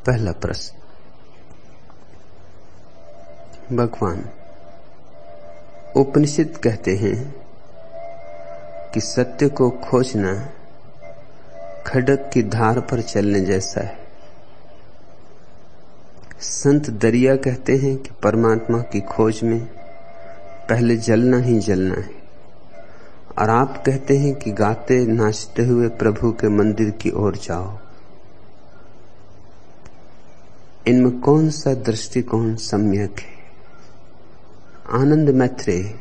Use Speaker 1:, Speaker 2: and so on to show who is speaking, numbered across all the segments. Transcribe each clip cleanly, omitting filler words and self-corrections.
Speaker 1: पहला प्रश्न। भगवान, उपनिषद कहते हैं कि सत्य को खोजना खड्ग की धार पर चलने जैसा है। संत दरिया कहते हैं कि परमात्मा की खोज में पहले जलना ही जलना है, और आप कहते हैं कि गाते नाचते हुए प्रभु के मंदिर की ओर जाओ। इनमें कौन सा दृष्टिकोण सम्यक है? आनंद मैत्रेय।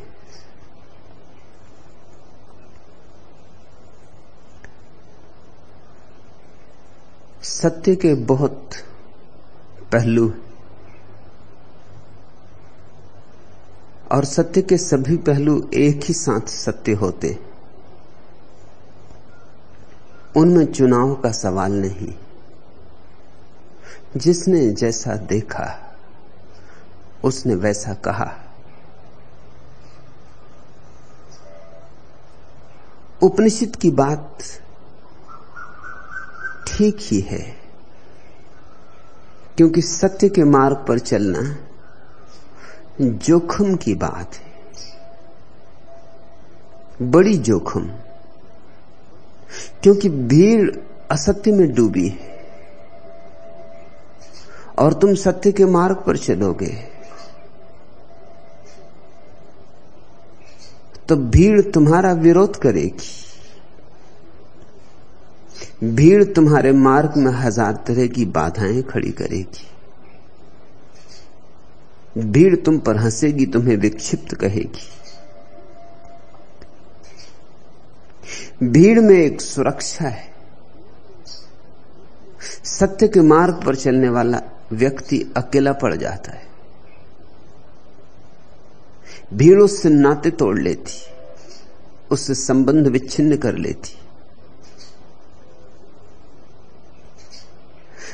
Speaker 1: सत्य के बहुत पहलू और सत्य के सभी पहलू एक ही साथ सत्य होते, उनमें चुनाव का सवाल नहीं। जिसने जैसा देखा उसने वैसा कहा। उपनिषद की बात ठीक ही है, क्योंकि सत्य के मार्ग पर चलना जोखिम की बात है, बड़ी जोखिम, क्योंकि भीड़ असत्य में डूबी है और तुम सत्य के मार्ग पर चलोगे तो भीड़ तुम्हारा विरोध करेगी। भीड़ तुम्हारे मार्ग में हजार तरह की बाधाएं खड़ी करेगी। भीड़ तुम पर हंसेगी, तुम्हें विक्षिप्त कहेगी। भीड़ में एक सुरक्षा है। सत्य के मार्ग पर चलने वाला व्यक्ति अकेला पड़ जाता है। भीड़ उससे नाते तोड़ लेती, उससे संबंध विच्छिन्न कर लेती।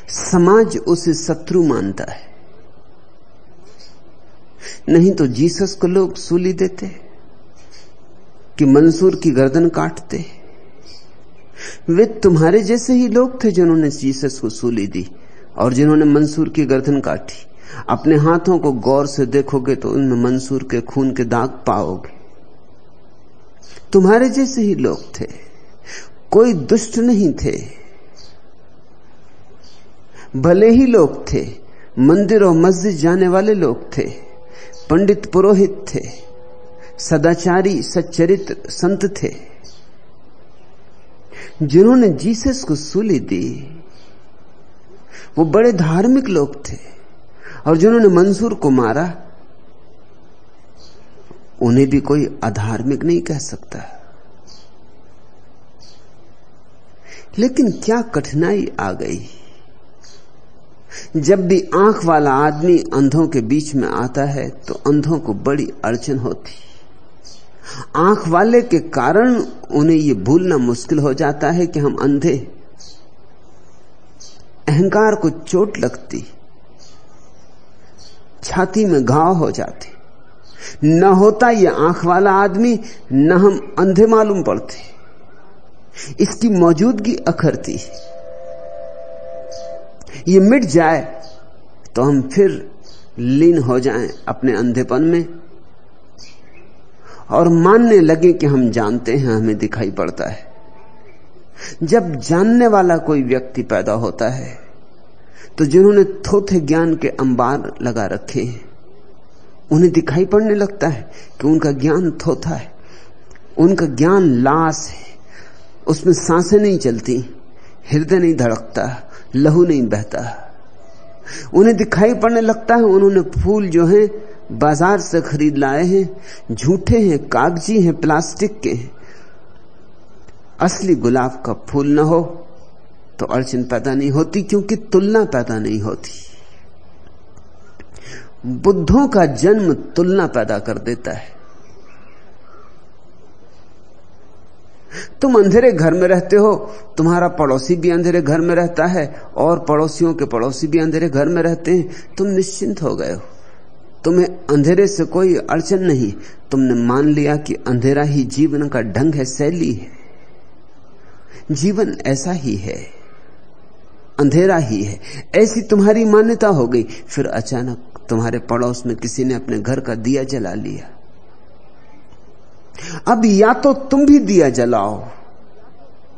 Speaker 1: समाज उसे शत्रु मानता है। नहीं तो जीसस को लोग सूली देते कि मंसूर की गर्दन काटते। वे तुम्हारे जैसे ही लोग थे जिन्होंने जीसस को सूली दी और जिन्होंने मंसूर की गर्दन काटी। अपने हाथों को गौर से देखोगे तो उनमें मंसूर के खून के दाग पाओगे। तुम्हारे जैसे ही लोग थे, कोई दुष्ट नहीं थे। भले ही लोग थे, मंदिर और मस्जिद जाने वाले लोग थे, पंडित पुरोहित थे, सदाचारी सच्चरित्र संत थे। जिन्होंने जीसस को सूली दी वो बड़े धार्मिक लोग थे, और जिन्होंने मंसूर को मारा उन्हें भी कोई अधार्मिक नहीं कह सकता। लेकिन क्या कठिनाई आ गई। जब भी आंख वाला आदमी अंधों के बीच में आता है तो अंधों को बड़ी अड़चन होती। आंख वाले के कारण उन्हें यह भूलना मुश्किल हो जाता है कि हम अंधे। अहंकार को चोट लगती, छाती में घाव हो जाते। न होता ये आंख वाला आदमी, न हम अंधे मालूम पड़ते। इसकी मौजूदगी अखरती। ये मिट जाए तो हम फिर लीन हो जाएं अपने अंधेपन में और मानने लगे कि हम जानते हैं, हमें दिखाई पड़ता है। जब जानने वाला कोई व्यक्ति पैदा होता है तो जिन्होंने थोथे ज्ञान के अंबार लगा रखे हैं उन्हें दिखाई पड़ने लगता है कि उनका ज्ञान थोथा है, उनका ज्ञान लाश है, उसमें सांसें नहीं चलती, हृदय नहीं धड़कता, लहू नहीं बहता। उन्हें दिखाई पड़ने लगता है उन्होंने फूल जो हैं बाजार से खरीद लाए हैं, झूठे हैं, कागजी हैं, प्लास्टिक के हैं। असली गुलाब का फूल न हो तो अड़चन पैदा नहीं होती, क्योंकि तुलना पैदा नहीं होती। बुद्धों का जन्म तुलना पैदा कर देता है। तुम अंधेरे घर में रहते हो, तुम्हारा पड़ोसी भी अंधेरे घर में रहता है और पड़ोसियों के पड़ोसी भी अंधेरे घर में रहते हैं। तुम निश्चिंत हो गए हो, तुम्हें अंधेरे से कोई अड़चन नहीं। तुमने मान लिया कि अंधेरा ही जीवन का ढंग है, शैली है। जीवन ऐसा ही है। अंधेरा ही है, ऐसी तुम्हारी मान्यता हो गई। फिर अचानक तुम्हारे पड़ोस में किसी ने अपने घर का दिया जला लिया। अब या तो तुम भी दिया जलाओ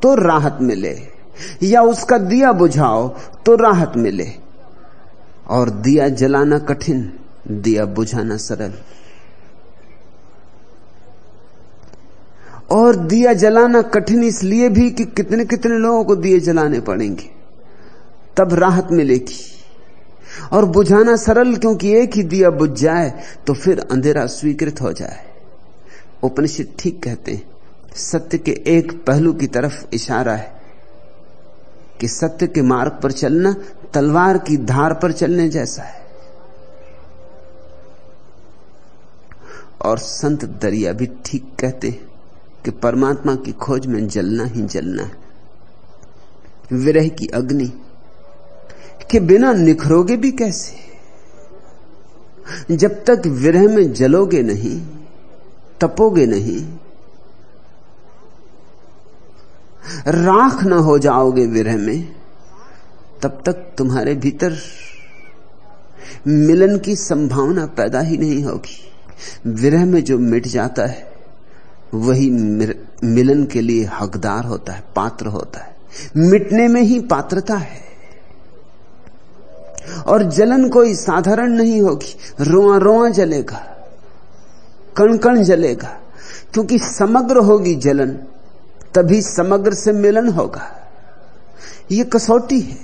Speaker 1: तो राहत मिले, या उसका दिया बुझाओ तो राहत मिले। और दिया जलाना कठिन, दिया बुझाना सरल। और दिया जलाना कठिन इसलिए भी कि कितने कितने लोगों को दिए जलाने पड़ेंगे, तब राहत मिलेगी। और बुझाना सरल, क्योंकि एक ही दिया बुझ जाए तो फिर अंधेरा स्वीकृत हो जाए। उपनिषद ठीक कहते हैं, सत्य के एक पहलू की तरफ इशारा है कि सत्य के मार्ग पर चलना तलवार की धार पर चलने जैसा है। और संत दरिया भी ठीक कहते हैं कि परमात्मा की खोज में जलना ही जलना है। विरह की अग्नि के बिना निखरोगे भी कैसे? जब तक विरह में जलोगे नहीं, तपोगे नहीं, राख ना हो जाओगे विरह में, तब तक तुम्हारे भीतर मिलन की संभावना पैदा ही नहीं होगी। विरह में जो मिट जाता है वही मिलन के लिए हकदार होता है, पात्र होता है। मिटने में ही पात्रता है। और जलन कोई साधारण नहीं होगी, रोआ रोआ जलेगा, कण कण जलेगा, क्योंकि समग्र होगी जलन, तभी समग्र से मिलन होगा। ये कसौटी है,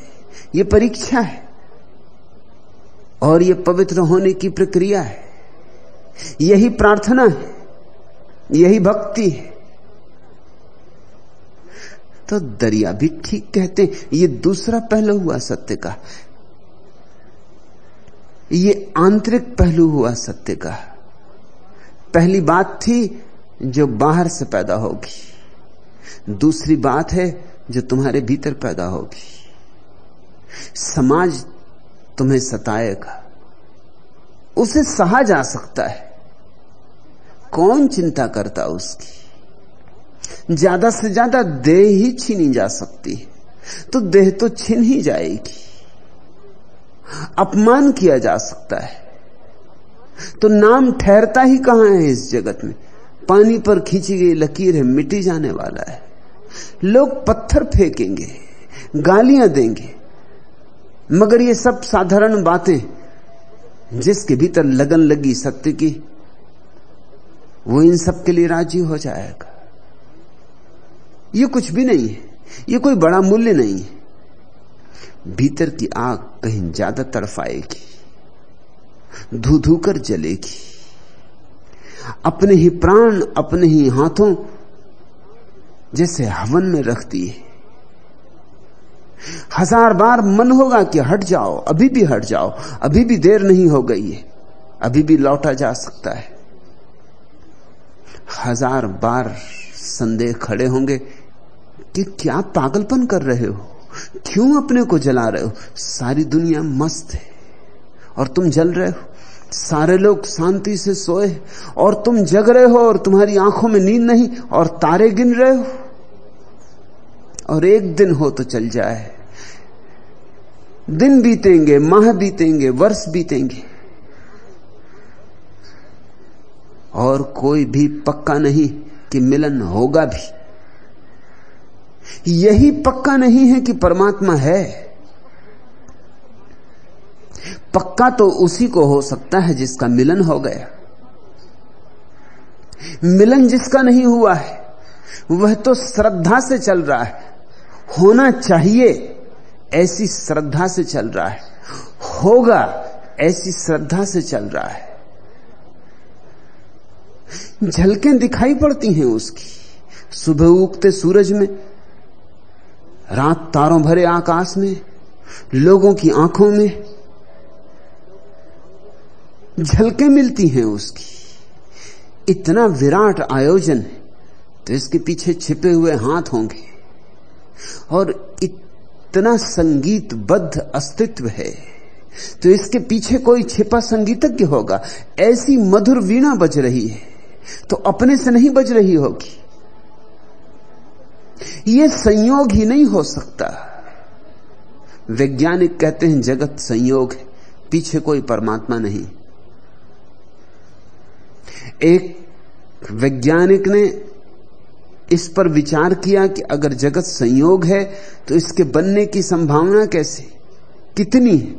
Speaker 1: ये परीक्षा है, और ये पवित्र होने की प्रक्रिया है। यही प्रार्थना है, यही भक्ति है। तो दरिया भी ठीक कहते हैं, ये दूसरा पहलू हुआ सत्य का, ये आंतरिक पहलू हुआ सत्य का। पहली बात थी जो बाहर से पैदा होगी, दूसरी बात है जो तुम्हारे भीतर पैदा होगी। समाज तुम्हें सताएगा, उसे सहा जा सकता है, कौन चिंता करता उसकी। ज्यादा से ज्यादा देह ही छीनी जा सकती है, तो देह तो छीन ही जाएगी। अपमान किया जा सकता है, तो नाम ठहरता ही कहां है इस जगत में। पानी पर खींची गई लकीर है, मिटी जाने वाला है। लोग पत्थर फेंकेंगे, गालियां देंगे, मगर ये सब साधारण बातें। जिसके भीतर लगन लगी सत्य की, वो इन सब के लिए राजी हो जाएगा। ये कुछ भी नहीं है, ये कोई बड़ा मूल्य नहीं है। भीतर की आग कहीं ज्यादा तड़फाएगी, धू धू कर जलेगी। अपने ही प्राण अपने ही हाथों जैसे हवन में रखती है। 1000 बार मन होगा कि हट जाओ, अभी भी हट जाओ, अभी भी देर नहीं हो गई है, अभी भी लौटा जा सकता है। 1000 बार संदेह खड़े होंगे कि क्या पागलपन कर रहे हो, क्यों अपने को जला रहे हो। सारी दुनिया मस्त है और तुम जल रहे हो। सारे लोग शांति से सोए और तुम जग रहे हो, और तुम्हारी आंखों में नींद नहीं, और तारे गिन रहे हो। और एक दिन हो तो चल जाए, दिन बीतेंगे, माह बीतेंगे, वर्ष बीतेंगे, और कोई भी पक्का नहीं कि मिलन होगा भी। यही पक्का नहीं है कि परमात्मा है। पक्का तो उसी को हो सकता है जिसका मिलन हो गया। मिलन जिसका नहीं हुआ है वह तो श्रद्धा से चल रहा है, होना चाहिए ऐसी श्रद्धा से चल रहा है, होगा ऐसी श्रद्धा से चल रहा है। झलकें दिखाई पड़ती हैं उसकी, सुबह उगते सूरज में, रात तारों भरे आकाश में, लोगों की आंखों में झलकें मिलती हैं उसकी। इतना विराट आयोजन है तो इसके पीछे छिपे हुए हाथ होंगे, और इतना संगीतबद्ध अस्तित्व है तो इसके पीछे कोई छिपा संगीतज्ञ होगा। ऐसी मधुर वीणा बज रही है तो अपने से नहीं बज रही होगी। यह संयोग ही नहीं हो सकता, वैज्ञानिक कहते हैं जगत संयोग है, पीछे कोई परमात्मा नहीं। एक वैज्ञानिक ने इस पर विचार किया कि अगर जगत संयोग है तो इसके बनने की संभावना कैसे, कितनी है।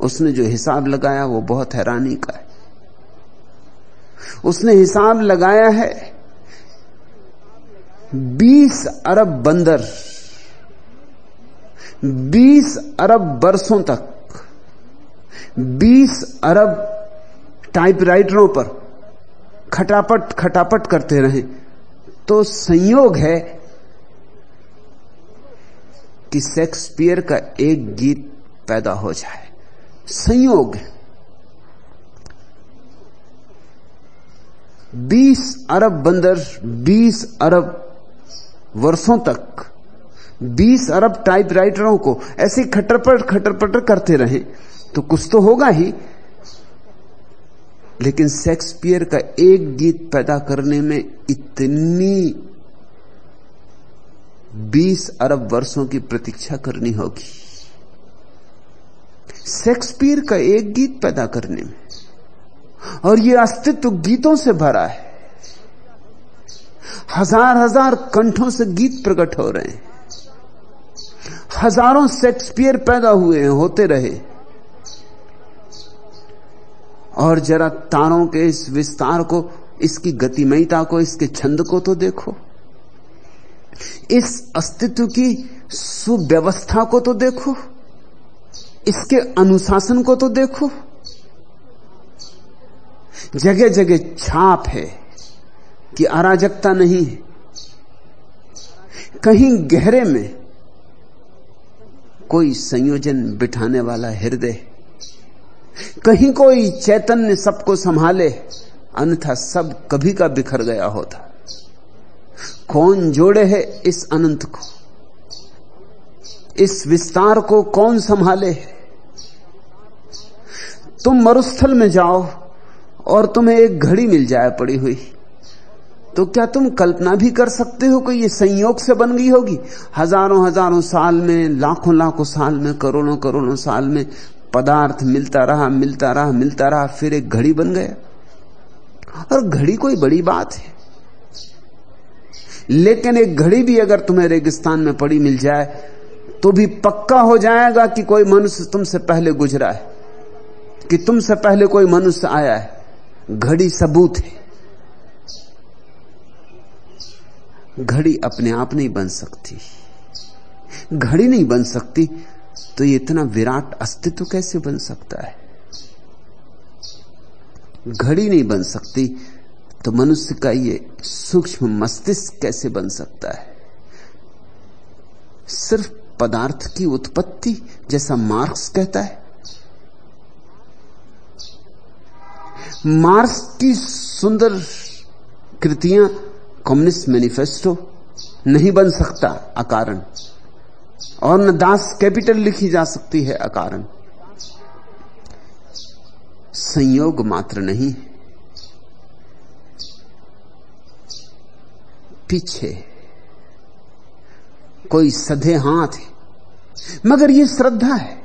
Speaker 1: उसने जो हिसाब लगाया वो बहुत हैरानी का है। उसने हिसाब लगाया है 20 अरब बंदर 20 अरब वर्षों तक 20 अरब टाइपराइटरों पर खटापट खटापट करते रहे तो संयोग है कि शेक्सपियर का एक गीत पैदा हो जाए। संयोग है। 20 अरब बंदर 20 अरब वर्षों तक 20 अरब टाइपराइटरों को ऐसे खटरपट खटरपट करते रहे तो कुछ तो होगा ही। लेकिन शेक्सपियर का एक गीत पैदा करने में इतनी 20 अरब वर्षों की प्रतीक्षा करनी होगी। शेक्सपियर का एक गीत पैदा करने में, और यह अस्तित्व गीतों से भरा है। हजार हजार कंठों से गीत प्रकट हो रहे हैं। हजारों शेक्सपियर पैदा हुए हैं, होते रहे। और जरा तारों के इस विस्तार को, इसकी गतिमयता को, इसके छंद को तो देखो। इस अस्तित्व की सुव्यवस्था को तो देखो, इसके अनुशासन को तो देखो। जगह जगह छाप है कि अराजकता नहीं है। कहीं गहरे में कोई संयोजन बिठाने वाला हृदय, कहीं कोई चैतन्य सबको संभाले, अन्यथा सब कभी का बिखर गया होता। कौन जोड़े है इस अनंत को, इस विस्तार को कौन संभाले? तुम मरुस्थल में जाओ और तुम्हें एक घड़ी मिल जाए पड़ी हुई, तो क्या तुम कल्पना भी कर सकते हो कि ये संयोग से बन गई होगी? हजारों हजारों साल में, लाखों लाखों साल में, करोड़ों करोड़ों साल में पदार्थ मिलता रहा मिलता रहा मिलता रहा, फिर एक घड़ी बन गया। और घड़ी कोई बड़ी बात है, लेकिन एक घड़ी भी अगर तुम्हें रेगिस्तान में पड़ी मिल जाए तो भी पक्का हो जाएगा कि कोई मनुष्य तुमसे पहले गुजरा है, कि तुमसे पहले कोई मनुष्य आया है। घड़ी सबूत है। घड़ी अपने आप नहीं बन सकती। घड़ी नहीं बन सकती तो ये इतना विराट अस्तित्व कैसे बन सकता है? घड़ी नहीं बन सकती तो मनुष्य का ये सूक्ष्म मस्तिष्क कैसे बन सकता है? सिर्फ पदार्थ की उत्पत्ति, जैसा मार्क्स कहता है। मार्क्स की सुंदर कृतियां, कम्युनिस्ट मैनिफेस्टो नहीं बन सकता अकारण, और न दास कैपिटल लिखी जा सकती है अकारण। संयोग मात्र नहीं, पीछे कोई सधे हाथ है। मगर यह श्रद्धा है।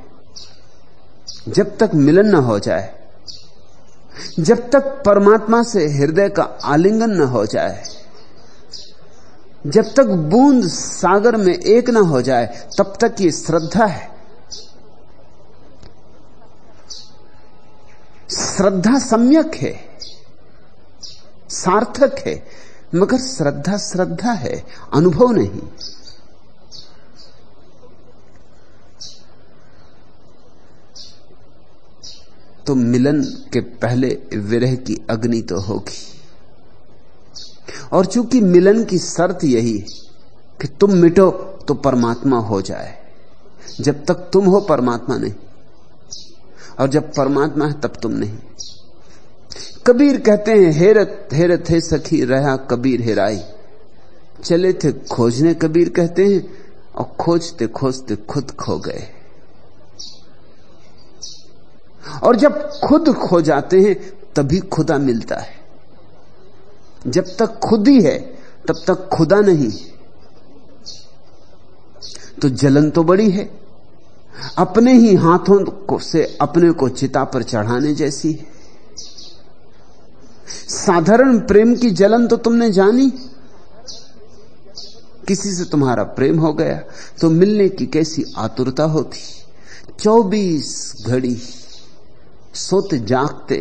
Speaker 1: जब तक मिलन न हो जाए, जब तक परमात्मा से हृदय का आलिंगन न हो जाए, जब तक बूंद सागर में एक न हो जाए, तब तक ये श्रद्धा है। श्रद्धा सम्यक है, सार्थक है, मगर श्रद्धा श्रद्धा है, अनुभव नहीं। तो मिलन के पहले विरह की अग्नि तो होगी। और चूंकि मिलन की शर्त यही है कि तुम मिटो तो परमात्मा हो जाए। जब तक तुम हो परमात्मा नहीं, और जब परमात्मा है तब तुम नहीं। कबीर कहते हैं, हेरत हेरत है सखी रहा कबीर हेराई। चले थे खोजने, कबीर कहते हैं, और खोजते खोजते खुद खो गए। और जब खुद खो जाते हैं तभी खुदा मिलता है। जब तक खुद ही है तब तक खुदा नहीं। तो जलन तो बड़ी है, अपने ही हाथों से अपने को चिता पर चढ़ाने जैसी है। साधारण प्रेम की जलन तो तुमने जानी, किसी से तुम्हारा प्रेम हो गया तो मिलने की कैसी आतुरता होती। 24 घड़ी सोते जागते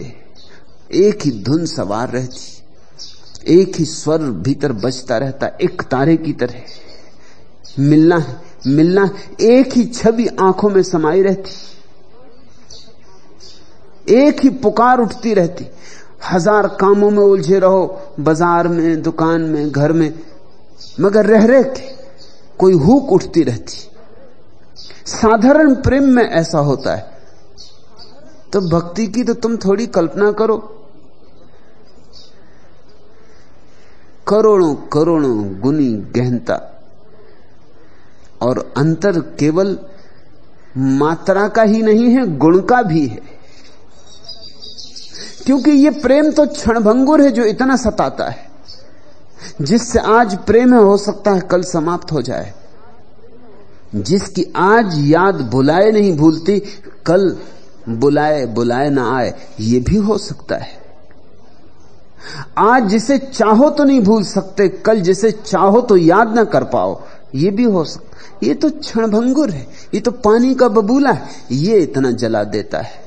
Speaker 1: एक ही धुन सवार रहती, एक ही स्वर भीतर बजता रहता, एक तारे की तरह। मिलना है, मिलना है, एक ही छवि आंखों में समाई रहती, एक ही पुकार उठती रहती। हजार कामों में उलझे रहो, बाजार में, दुकान में, घर में, मगर रह रह के कोई हुक उठती रहती। साधारण प्रेम में ऐसा होता है। तो भक्ति की तो तुम थोड़ी कल्पना करो, करोड़ों करोड़ों गुनी गहनता, और अंतर केवल मात्रा का ही नहीं है, गुण का भी है। क्योंकि ये प्रेम तो क्षणभंगुर है जो इतना सताता है, जिससे आज प्रेम है हो सकता है कल समाप्त हो जाए, जिसकी आज याद बुलाए नहीं भूलती कल बुलाए बुलाए ना आए, ये भी हो सकता है। आज जिसे चाहो तो नहीं भूल सकते, कल जिसे चाहो तो याद ना कर पाओ, ये भी हो सकता। ये तो क्षणभंगुर है, ये तो पानी का बबूला है, ये इतना जला देता है।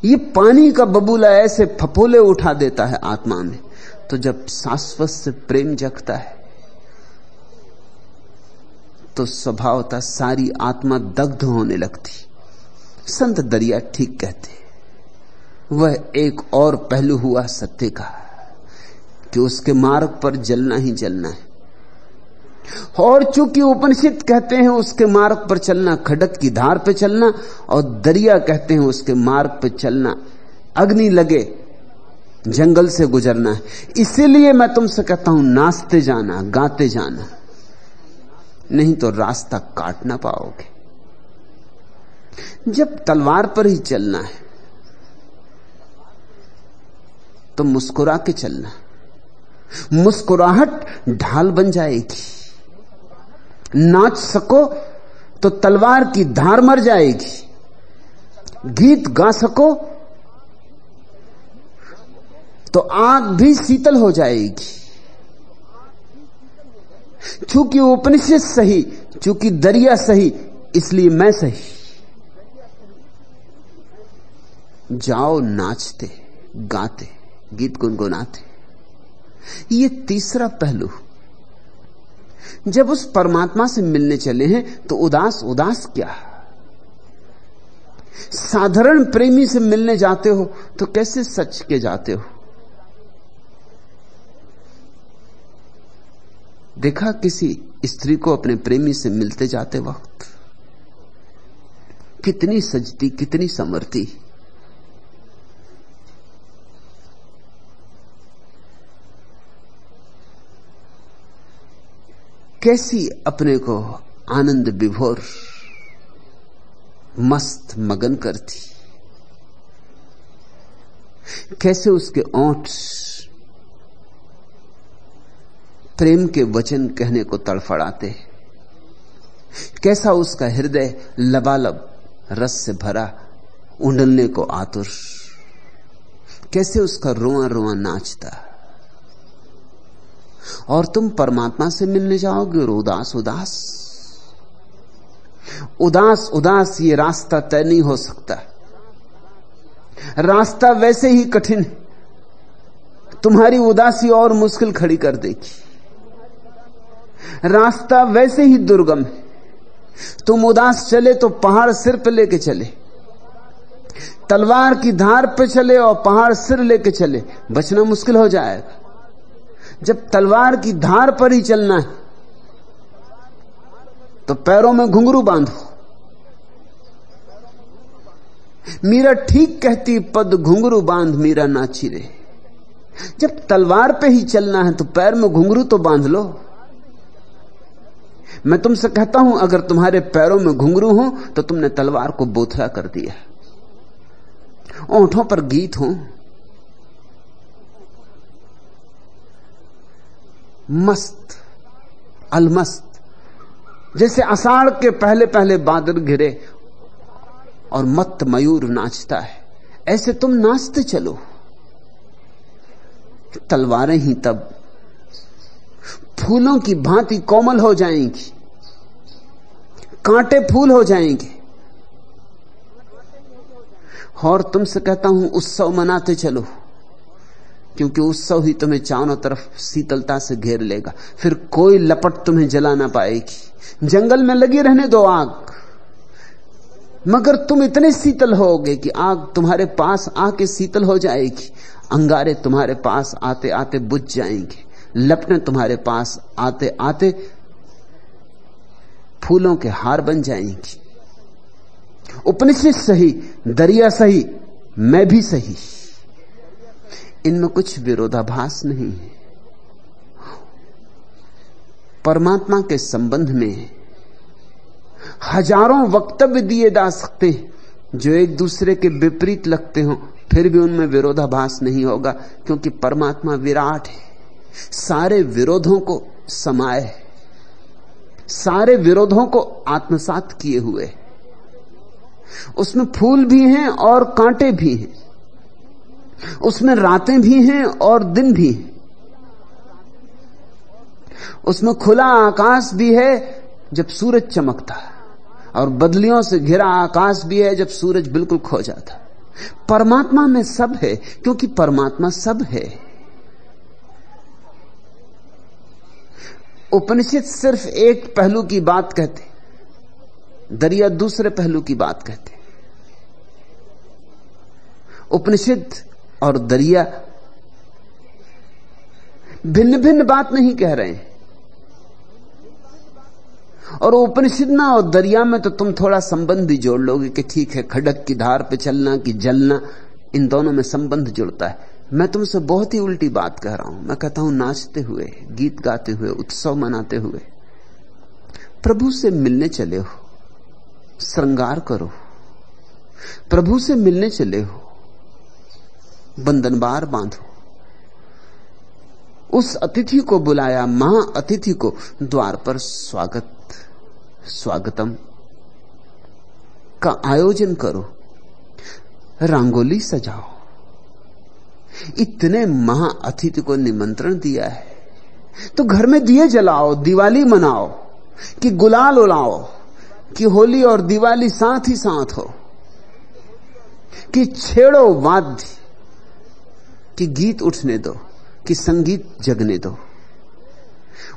Speaker 1: ये पानी का बबूला ऐसे फफोले उठा देता है आत्मा में। तो जब शाश्वत से प्रेम जगता है तो स्वभावतः सारी आत्मा दग्ध होने लगती। संत दरिया ठीक कहते, वह एक और पहलू हुआ सत्य का कि उसके मार्ग पर जलना ही जलना है। और चूंकि उपनिषद कहते हैं उसके मार्ग पर चलना खड्ग की धार पे चलना, और दरिया कहते हैं उसके मार्ग पे चलना अग्नि लगे जंगल से गुजरना है। इसीलिए मैं तुमसे कहता हूं नाचते जाना, गाते जाना, नहीं तो रास्ता काट ना पाओगे। जब तलवार पर ही चलना है तो मुस्कुरा के चलना, मुस्कुराहट ढाल बन जाएगी। नाच सको तो तलवार की धार मर जाएगी, गीत गा सको तो आग भी शीतल हो जाएगी। चूंकि उपनिषद सही, चूंकि दरिया सही, इसलिए मैं सही। जाओ नाचते गाते गीत गुनगुनाते। ये तीसरा पहलू, जब उस परमात्मा से मिलने चले हैं तो उदास उदास क्या। साधारण प्रेमी से मिलने जाते हो तो कैसे सच के जाते हो। देखा किसी स्त्री को अपने प्रेमी से मिलते जाते वक्त कितनी सजती, कितनी संवरती। कैसी अपने को आनंद विभोर मस्त मगन करती, कैसे उसके ओंठ प्रेम के वचन कहने को तड़फड़ाते, कैसा उसका हृदय लबालब रस से भरा उंडलने को आतुर, कैसे उसका रोआ रोआ नाचता। और तुम परमात्मा से मिलने जाओगे और उदास उदास उदास उदास, ये रास्ता तय नहीं हो सकता। रास्ता वैसे ही कठिन है, तुम्हारी उदासी और मुश्किल खड़ी कर देगी। रास्ता वैसे ही दुर्गम है, तुम उदास चले तो पहाड़ सिर पे लेके चले, तलवार की धार पे चले और पहाड़ सिर लेके चले, बचना मुश्किल हो जाएगा। जब तलवार की धार पर ही चलना है तो पैरों में घुंघरू बांधो। मीरा ठीक कहती, पद घुंघरू बांध मीरा नाची रे। जब तलवार पे ही चलना है तो पैर में घुंघरू तो बांध लो। मैं तुमसे कहता हूं, अगर तुम्हारे पैरों में घुंघरू हो तो तुमने तलवार को बोथला कर दिया। ओंठों पर गीत हो, मस्त अलमस्त, जैसे आषाढ़ के पहले पहले बादल घिरे और मत्त मयूर नाचता है, ऐसे तुम नाचते चलो। तलवारें ही तब फूलों की भांति कोमल हो जाएंगी, कांटे फूल हो जाएंगे। और तुमसे कहता हूं उत्सव मनाते चलो, क्योंकि उत्सव ही तुम्हें चारों तरफ शीतलता से घेर लेगा। फिर कोई लपट तुम्हें जला ना पाएगी। जंगल में लगी रहने दो आग, मगर तुम इतने शीतल होगे कि आग तुम्हारे पास आके शीतल हो जाएगी। अंगारे तुम्हारे पास आते आते बुझ जाएंगे, लपटें तुम्हारे पास आते आते फूलों के हार बन जाएंगी। उपनिषद सही, दरिया सही, मैं भी सही, इनमें कुछ विरोधाभास नहीं है। परमात्मा के संबंध में हजारों वक्तव्य दिए जा सकते हैं जो एक दूसरे के विपरीत लगते हो, फिर भी उनमें विरोधाभास नहीं होगा, क्योंकि परमात्मा विराट है, सारे विरोधों को समाये है, सारे विरोधों को आत्मसात किए हुए। उसमें फूल भी हैं और कांटे भी हैं, उसमें रातें भी हैं और दिन भी हैं, उसमें खुला आकाश भी है जब सूरज चमकता है, और बदलियों से घिरा आकाश भी है जब सूरज बिल्कुल खो जाता। परमात्मा में सब है, क्योंकि परमात्मा सब है। उपनिषद सिर्फ एक पहलू की बात कहते, दरिया दूसरे पहलू की बात कहते। उपनिषद और दरिया भिन्न भिन्न बात नहीं कह रहे हैं। और उपनिषद ना और दरिया में तो तुम थोड़ा संबंध भी जोड़ लोगे कि ठीक है, खडक की धार पे चलना कि जलना, इन दोनों में संबंध जुड़ता है। मैं तुमसे बहुत ही उल्टी बात कह रहा हूं। मैं कहता हूं नाचते हुए, गीत गाते हुए, उत्सव मनाते हुए प्रभु से मिलने चले हो, श्रृंगार करो, प्रभु से मिलने चले हो, बंधनबार बांधो। उस अतिथि को बुलाया, महा अतिथि को, द्वार पर स्वागतम का आयोजन करो, रंगोली सजाओ। इतने महा अतिथि को निमंत्रण दिया है तो घर में दिए जलाओ, दिवाली मनाओ, कि गुलाल उड़ाओ, कि होली और दिवाली साथ ही साथ हो, कि छेड़ो वाद्य, कि गीत उठने दो, कि संगीत जगने दो।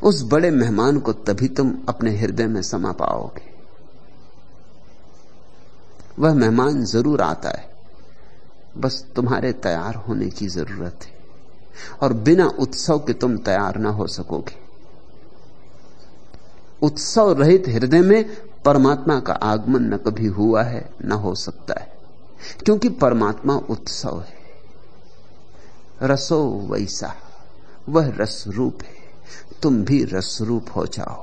Speaker 1: उस बड़े मेहमान को तभी तुम अपने हृदय में समा पाओगे। वह मेहमान जरूर आता है, बस तुम्हारे तैयार होने की जरूरत है, और बिना उत्सव के तुम तैयार ना हो सकोगे। उत्सव रहित हृदय में परमात्मा का आगमन न कभी हुआ है, न हो सकता है, क्योंकि परमात्मा उत्सव है। रसो वैसा, वह रस रूप है, तुम भी रस रूप हो जाओ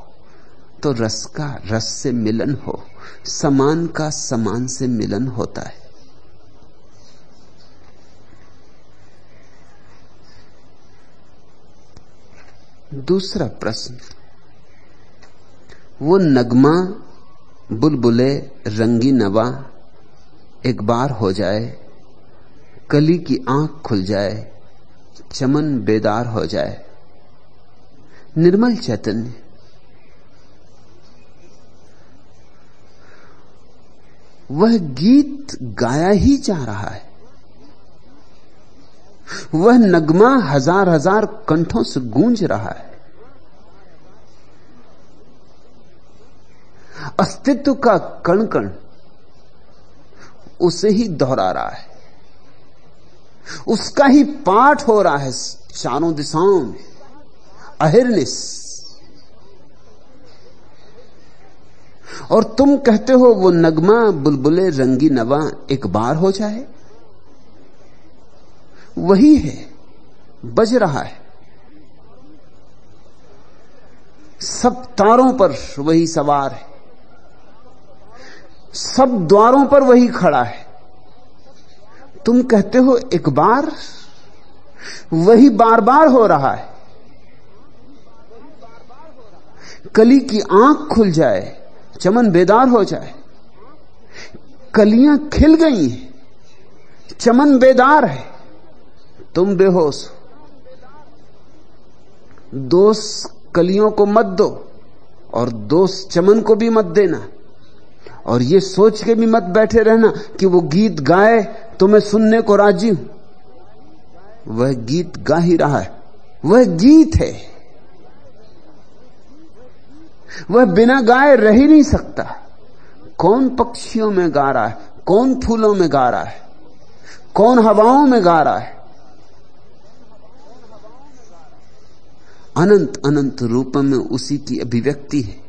Speaker 1: तो रस का रस से मिलन हो, समान का समान से मिलन होता है। दूसरा प्रश्न, वो नगमा बुलबुले रंगी नवा एक बार हो जाए, कली की आंख खुल जाए, चमन बेदार हो जाए। निर्मल चैतन्य, वह गीत गाया ही जा रहा है, वह नगमा हजार हजार कंठों से गूंज रहा है। अस्तित्व का कण कण उसे ही दोहरा रहा है, उसका ही पाठ हो रहा है चारों दिशाओं में, अहिर्निश। और तुम कहते हो वो नगमा बुलबुले रंगी नवा एक बार हो जाए। वही है, बज रहा है, सब तारों पर वही सवार है, सब द्वारों पर वही खड़ा है। तुम कहते हो एक बार, वही बार बार हो रहा है, कली की आंख खुल जाए, चमन बेदार हो जाए। कलियां खिल गई हैं, चमन बेदार है, तुम बेहोश हो। दोष कलियों को मत दो और दोष चमन को भी मत देना, और ये सोच के भी मत बैठे रहना कि वो गीत गाए तो मैं सुनने को राजी हूं। वह गीत गा ही रहा है, वह गीत है, वह बिना गाए रह ही नहीं सकता। कौन पक्षियों में गा रहा है, कौन फूलों में गा रहा है, कौन हवाओं में गा रहा है? अनंत अनंत रूपों में उसी की अभिव्यक्ति है।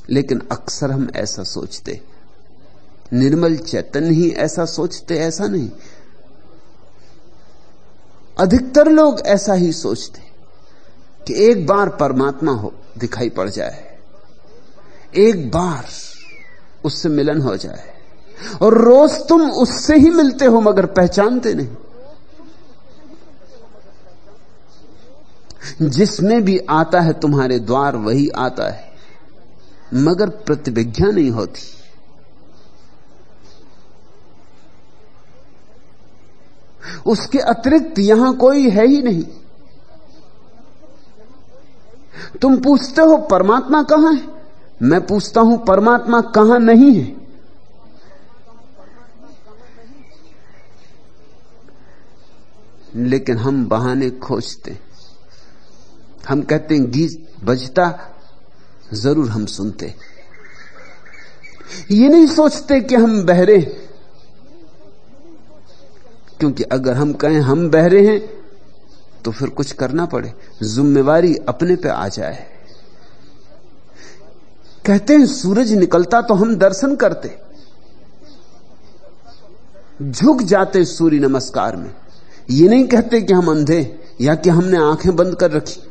Speaker 1: लेकिन अक्सर हम ऐसा सोचते, निर्मल चैतन्य ही ऐसा सोचते, ऐसा नहीं। अधिकतर लोग ऐसा ही सोचते कि एक बार परमात्मा हो दिखाई पड़ जाए, एक बार उससे मिलन हो जाए, और रोज तुम उससे ही मिलते हो मगर पहचानते नहीं। जिसमें भी आता है तुम्हारे द्वार वही आता है, मगर प्रतिविज्ञा नहीं होती। उसके अतिरिक्त यहां कोई है ही नहीं। तुम पूछते हो परमात्मा कहां है, मैं पूछता हूं परमात्मा कहां नहीं है। लेकिन हम बहाने खोजते, हम कहते हैं गीत बजता, जरूर हम सुनते। ये नहीं सोचते कि हम बहरे, क्योंकि अगर हम कहें हम बहरे हैं तो फिर कुछ करना पड़े, जिम्मेवारी अपने पे आ जाए। कहते हैं सूरज निकलता तो हम दर्शन करते, झुक जाते सूर्य नमस्कार में। ये नहीं कहते कि हम अंधे या कि हमने आंखें बंद कर रखी,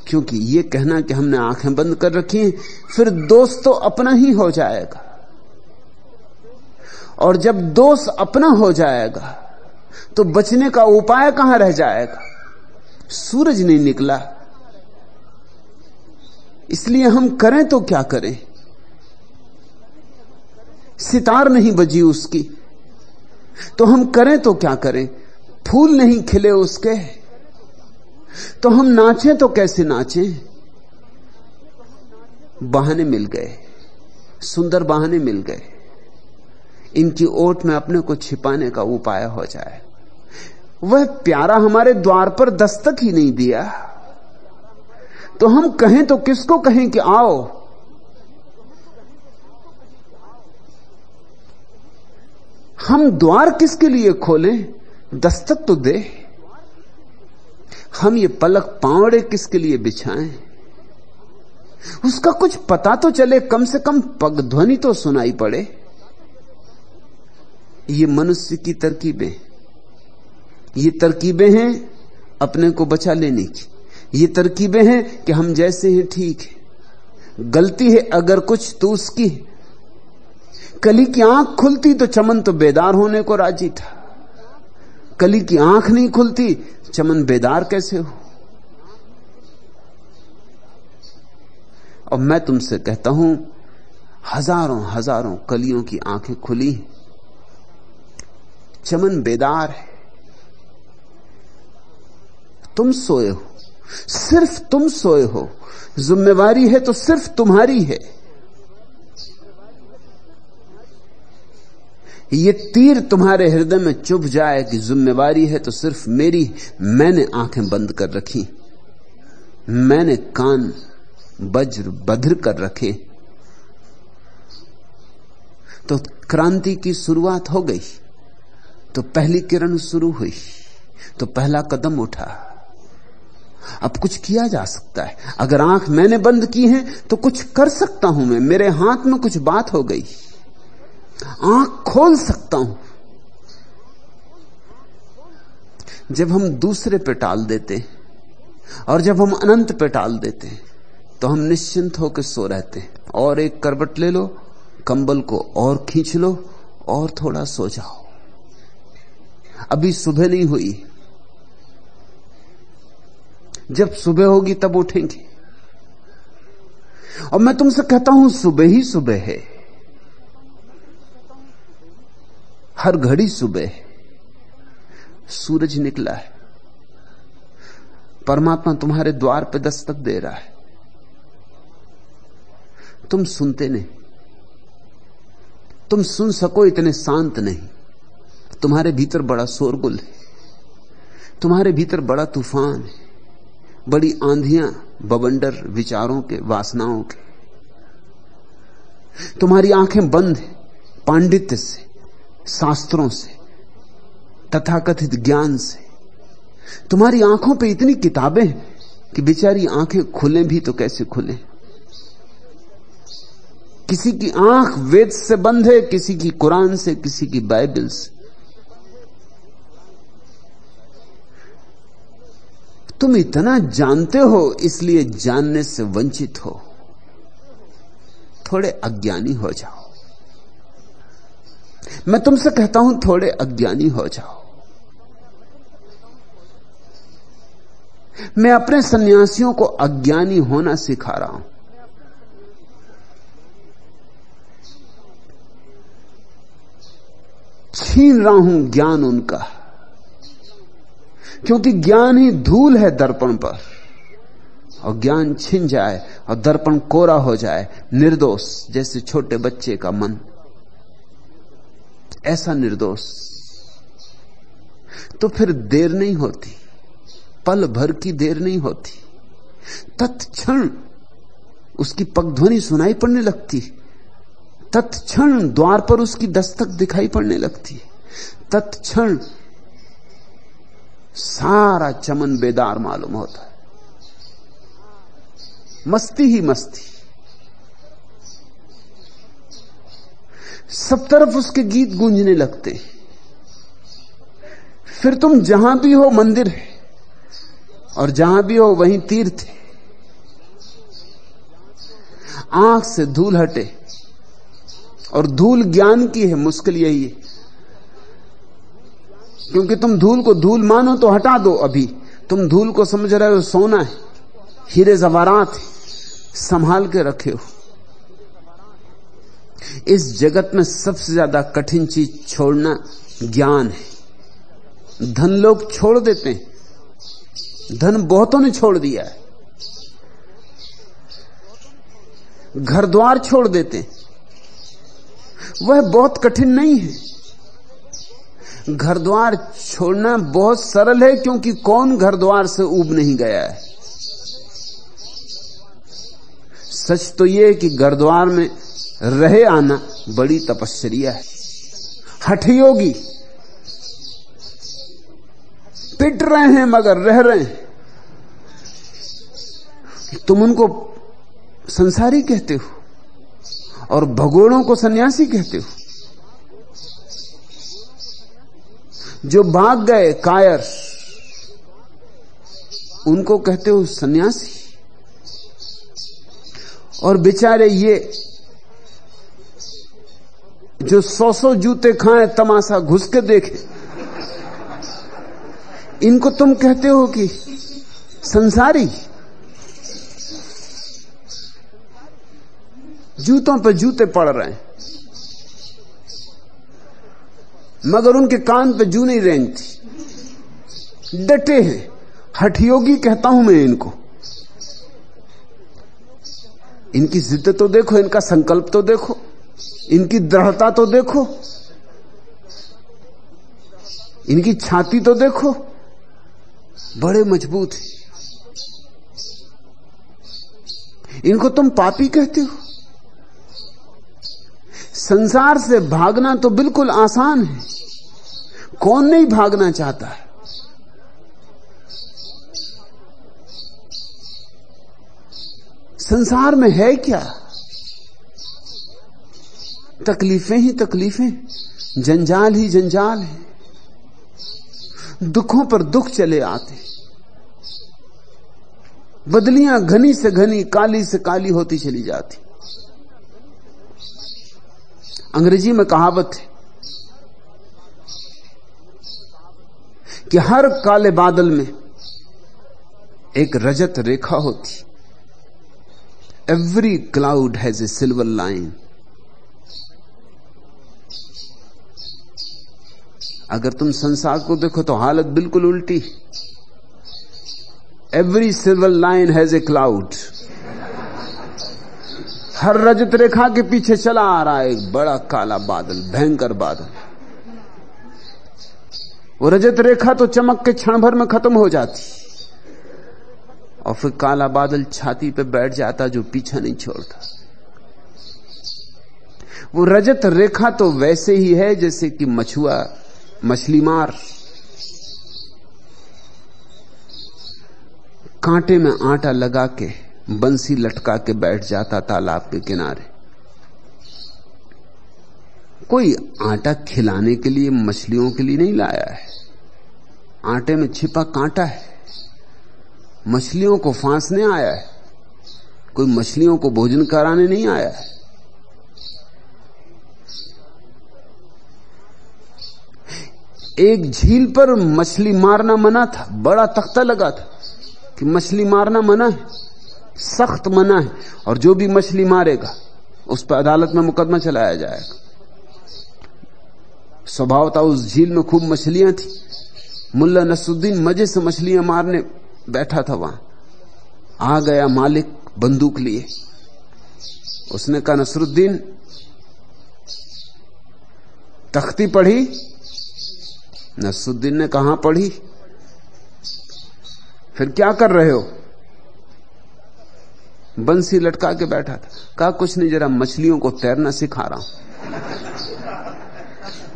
Speaker 1: क्योंकि ये कहना कि हमने आंखें बंद कर रखी हैं, फिर दोष तो अपना ही हो जाएगा। और जब दोष अपना हो जाएगा तो बचने का उपाय कहां रह जाएगा? सूरज नहीं निकला, इसलिए हम करें तो क्या करें? सितार नहीं बजी उसकी, तो हम करें तो क्या करें? फूल नहीं खिले उसके, तो हम नाचें तो कैसे नाचें? बहाने मिल गए, सुंदर बहाने मिल गए। इनकी ओट में अपने को छिपाने का उपाय हो जाए। वह प्यारा हमारे द्वार पर दस्तक ही नहीं दिया, तो हम कहें तो किसको कहें कि आओ? हम द्वार किसके लिए खोलें? दस्तक तो दे। हम ये पलक पावड़े किसके लिए बिछाएं? उसका कुछ पता तो चले, कम से कम पग ध्वनि तो सुनाई पड़े। ये मनुष्य की तरकीबें, ये तरकीबें हैं अपने को बचा लेने की। ये तरकीबें हैं कि हम जैसे हैं ठीक है, गलती है अगर कुछ तो उसकी। कली की आंख खुलती तो चमन तो बेदार होने को राजी था, कली की आंख नहीं खुलती, चमन बेदार कैसे हो? और मैं तुमसे कहता हूं, हजारों हजारों कलियों की आंखें खुली, चमन बेदार है। तुम सोए हो, सिर्फ तुम सोए हो। जिम्मेवारी है तो सिर्फ तुम्हारी है। ये तीर तुम्हारे हृदय में चुभ जाए कि जिम्मेवारी है तो सिर्फ मेरी। मैंने आंखें बंद कर रखी, मैंने कान वज्र बधिर कर रखे। तो क्रांति की शुरुआत हो गई, तो पहली किरण शुरू हुई, तो पहला कदम उठा। अब कुछ किया जा सकता है। अगर आंख मैंने बंद की है तो कुछ कर सकता हूं मैं, मेरे हाथ में कुछ बात हो गई, आंख खोल सकता हूं। जब हम दूसरे पे टाल देते और जब हम अनंत पे टाल देते तो हम निश्चिंत होकर सो रहते हैं। और एक करवट ले लो, कंबल को और खींच लो और थोड़ा सो जाओ। अभी सुबह नहीं हुई, जब सुबह होगी तब उठेंगे। और मैं तुमसे कहता हूं सुबह ही सुबह है, हर घड़ी सुबह है। सूरज निकला है, परमात्मा तुम्हारे द्वार पे दस्तक दे रहा है। तुम सुनते नहीं, तुम सुन सको इतने शांत नहीं। तुम्हारे भीतर बड़ा शोरगुल है, तुम्हारे भीतर बड़ा तूफान है, बड़ी आंधियां, बवंडर विचारों के, वासनाओं के। तुम्हारी आंखें बंद है पांडित्य से, शास्त्रों से, तथाकथित ज्ञान से। तुम्हारी आंखों पे इतनी किताबें हैं कि बेचारी आंखें खुले भी तो कैसे खुले। किसी की आंख वेद से बंद है, किसी की कुरान से, किसी की बाइबल से। तुम इतना जानते हो इसलिए जानने से वंचित हो। थोड़े अज्ञानी हो जाओ। मैं तुमसे कहता हूं थोड़े अज्ञानी हो जाओ। मैं अपने सन्यासियों को अज्ञानी होना सिखा रहा हूं। छीन रहा हूं ज्ञान उनका, क्योंकि ज्ञान ही धूल है दर्पण पर। और ज्ञान छिन जाए और दर्पण कोरा हो जाए, निर्दोष जैसे छोटे बच्चे का मन, ऐसा निर्दोष, तो फिर देर नहीं होती, पल भर की देर नहीं होती। तत्क्षण उसकी पगध्वनि सुनाई पड़ने लगती, तत्क्षण द्वार पर उसकी दस्तक दिखाई पड़ने लगती, तत्क्षण सारा चमन बेदार मालूम होता है। मस्ती ही मस्ती, सब तरफ उसके गीत गूंजने लगते। फिर तुम जहां भी हो मंदिर है, और जहां भी हो वहीं तीर्थ है। आंख से धूल हटे, और धूल ज्ञान की है। मुश्किल यही है, क्योंकि तुम धूल को धूल मानो तो हटा दो। अभी तुम धूल को समझ रहे हो सोना है, हीरे जवाहरात है, संभाल के रखे हो। इस जगत में सबसे ज्यादा कठिन चीज छोड़ना ज्ञान है। धन लोग छोड़ देते हैं, धन बहुतों ने छोड़ दिया है। घर द्वार छोड़ देते हैं, वह बहुत कठिन नहीं है। घर द्वार छोड़ना बहुत सरल है, क्योंकि कौन घर द्वार से ऊब नहीं गया है। सच तो यह है कि घर द्वार में रहे आना बड़ी तपस्या है। हठयोगी पिट रहे हैं मगर रह रहे हैं। तुम उनको संसारी कहते हो और भगोड़ों को सन्यासी कहते हो। जो भाग गए कायर, उनको कहते हो सन्यासी। और बेचारे ये जो 100 जूते खाएं, तमाशा घुस के देखे, इनको तुम कहते हो कि संसारी। जूतों पे जूते पड़ रहे हैं, मगर उनके कान पे जू नहीं रेंगती, डटे हैं। हठयोगी कहता हूं मैं इनको। इनकी जिद तो देखो, इनका संकल्प तो देखो, इनकी दृढ़ता तो देखो, इनकी छाती तो देखो, बड़े मजबूत है। इनको तुम पापी कहते हो। संसार से भागना तो बिल्कुल आसान है, कौन नहीं भागना चाहता है। संसार में है क्या? तकलीफें ही तकलीफें, जंजाल ही जंजाल है। दुखों पर दुख चले आते, बदलियां घनी से घनी, काली से काली होती चली जाती। अंग्रेजी में कहावत है कि हर काले बादल में एक रजत रेखा होती। Every cloud has a silver line. अगर तुम संसार को देखो तो हालत बिल्कुल उल्टी। Every silver line has a cloud. हर रजत रेखा के पीछे चला आ रहा है एक बड़ा काला बादल, भयंकर बादल। वो रजत रेखा तो चमक के क्षण भर में खत्म हो जाती और फिर काला बादल छाती पे बैठ जाता जो पीछा नहीं छोड़ता। वो रजत रेखा तो वैसे ही है जैसे कि मछुआ मछली मार कांटे में आटा लगा के बंसी लटका के बैठ जाता तालाब के किनारे। कोई आटा खिलाने के लिए मछलियों के लिए नहीं लाया है। आटे में छिपा कांटा है, मछलियों को फांसने आया है, कोई मछलियों को भोजन कराने नहीं आया है। एक झील पर मछली मारना मना था, बड़ा तख्ता लगा था कि मछली मारना मना है, सख्त मना है, और जो भी मछली मारेगा उस पर अदालत में मुकदमा चलाया जाएगा। स्वभाव था उस झील में खूब मछलियां थी। मुल्ला नसरुद्दीन मजे से मछलियां मारने बैठा था वहां। आ गया मालिक बंदूक लिए। उसने कहा नसरुद्दीन तख्ती पढ़ी? नसरुद्दीन ने कहा पढ़ी। फिर क्या कर रहे हो? बंसी लटका के बैठा था। कहा कुछ नहीं, जरा मछलियों को तैरना सिखा रहा हूं।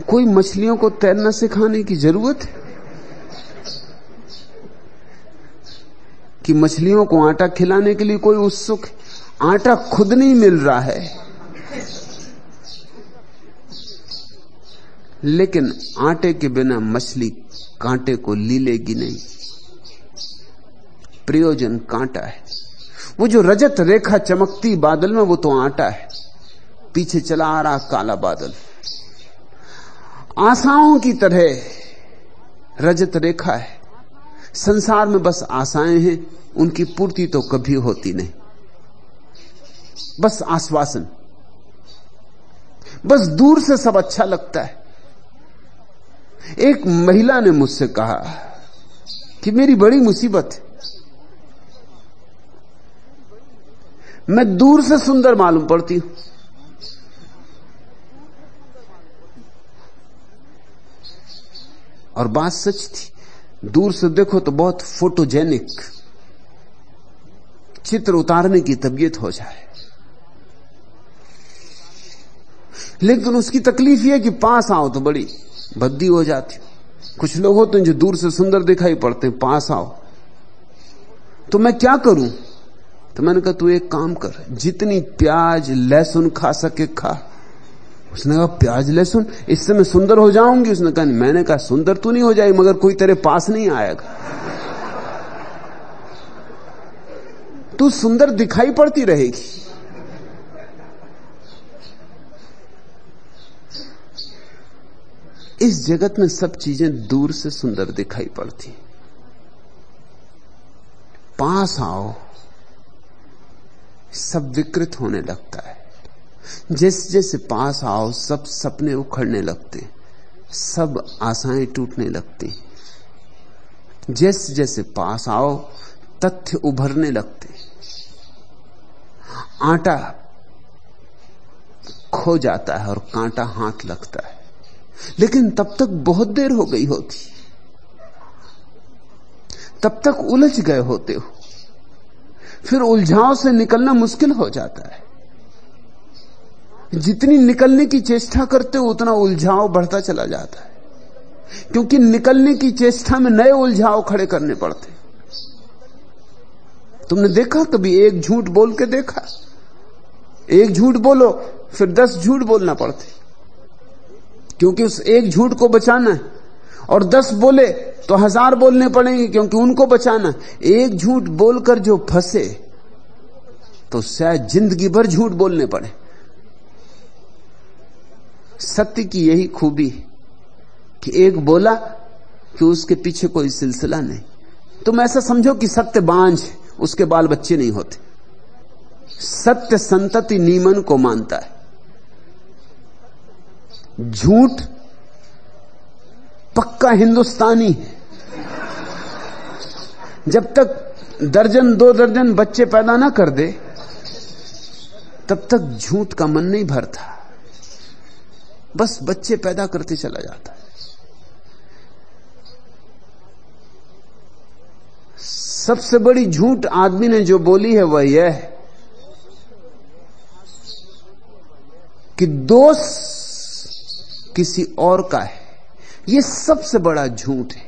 Speaker 1: कोई मछलियों को तैरना सिखाने की जरूरत है कि मछलियों को आटा खिलाने के लिए कोई उत्सुक है? आटा खुद नहीं मिल रहा है, लेकिन आटे के बिना मछली कांटे को लीलेगी नहीं। प्रयोजन कांटा है। वो जो रजत रेखा चमकती बादल में, वो तो आटा है। पीछे चला आ रहा काला बादल। आशाओं की तरह रजत रेखा है। संसार में बस आशाएं हैं, उनकी पूर्ति तो कभी होती नहीं। बस आश्वासन, बस दूर से सब अच्छा लगता है। एक महिला ने मुझसे कहा कि मेरी बड़ी मुसीबत है, मैं दूर से सुंदर मालूम पड़ती हूं, और बात सच थी। दूर से देखो तो बहुत फोटोजेनिक, चित्र उतारने की तबीयत हो जाए, लेकिन उसकी तकलीफ यह कि पास आओ तो बड़ी भद्दी हो जाती। कुछ लोग होते हैं जो दूर से सुंदर दिखाई पड़ते हैं, पास आओ तो मैं क्या करूं? तो मैंने कहा तू एक काम कर, जितनी प्याज लहसुन खा सके खा। उसने कहा प्याज लहसुन, इससे मैं सुंदर हो जाऊंगी? उसने कहा नहीं। मैंने कहा सुंदर तू नहीं हो जाएगी, मगर कोई तेरे पास नहीं आएगा। तू सुंदर दिखाई पड़ती रहेगी। इस जगत में सब चीजें दूर से सुंदर दिखाई पड़ती, पास आओ सब विकृत होने लगता है। जैसे जैसे पास आओ सब सपने उखड़ने लगते, सब आशाएं टूटने लगती। जैसे जैसे पास आओ तथ्य उभरने लगते। आटा खो जाता है और कांटा हाथ लगता है, लेकिन तब तक बहुत देर हो गई होती, तब तक उलझ गए होते हो। फिर उलझाव से निकलना मुश्किल हो जाता है। जितनी निकलने की चेष्टा करते हो उतना उलझाव बढ़ता चला जाता है, क्योंकि निकलने की चेष्टा में नए उलझाव खड़े करने पड़ते। तुमने देखा कभी एक झूठ बोल के देखा? एक झूठ बोलो फिर 10 झूठ बोलना पड़ते, क्योंकि उस एक झूठ को बचाना है, और 10 बोले तो 1000 बोलने पड़ेंगे क्योंकि उनको बचाना। एक झूठ बोलकर जो फंसे तो शायद जिंदगी भर झूठ बोलने पड़े। सत्य की यही खूबी कि एक बोला कि उसके पीछे कोई सिलसिला नहीं, तुम ऐसा समझो कि सत्य बांझ, उसके बाल बच्चे नहीं होते। सत्य संतति नीमन को मानता है। झूठ पक्का हिंदुस्तानी है। जब तक दर्जन 2 दर्जन बच्चे पैदा ना कर दे तब तक झूठ का मन नहीं भरता, बस बच्चे पैदा करते चला जाता है। सबसे बड़ी झूठ आदमी ने जो बोली है वह यह है कि दोष किसी और का है। यह सबसे बड़ा झूठ है,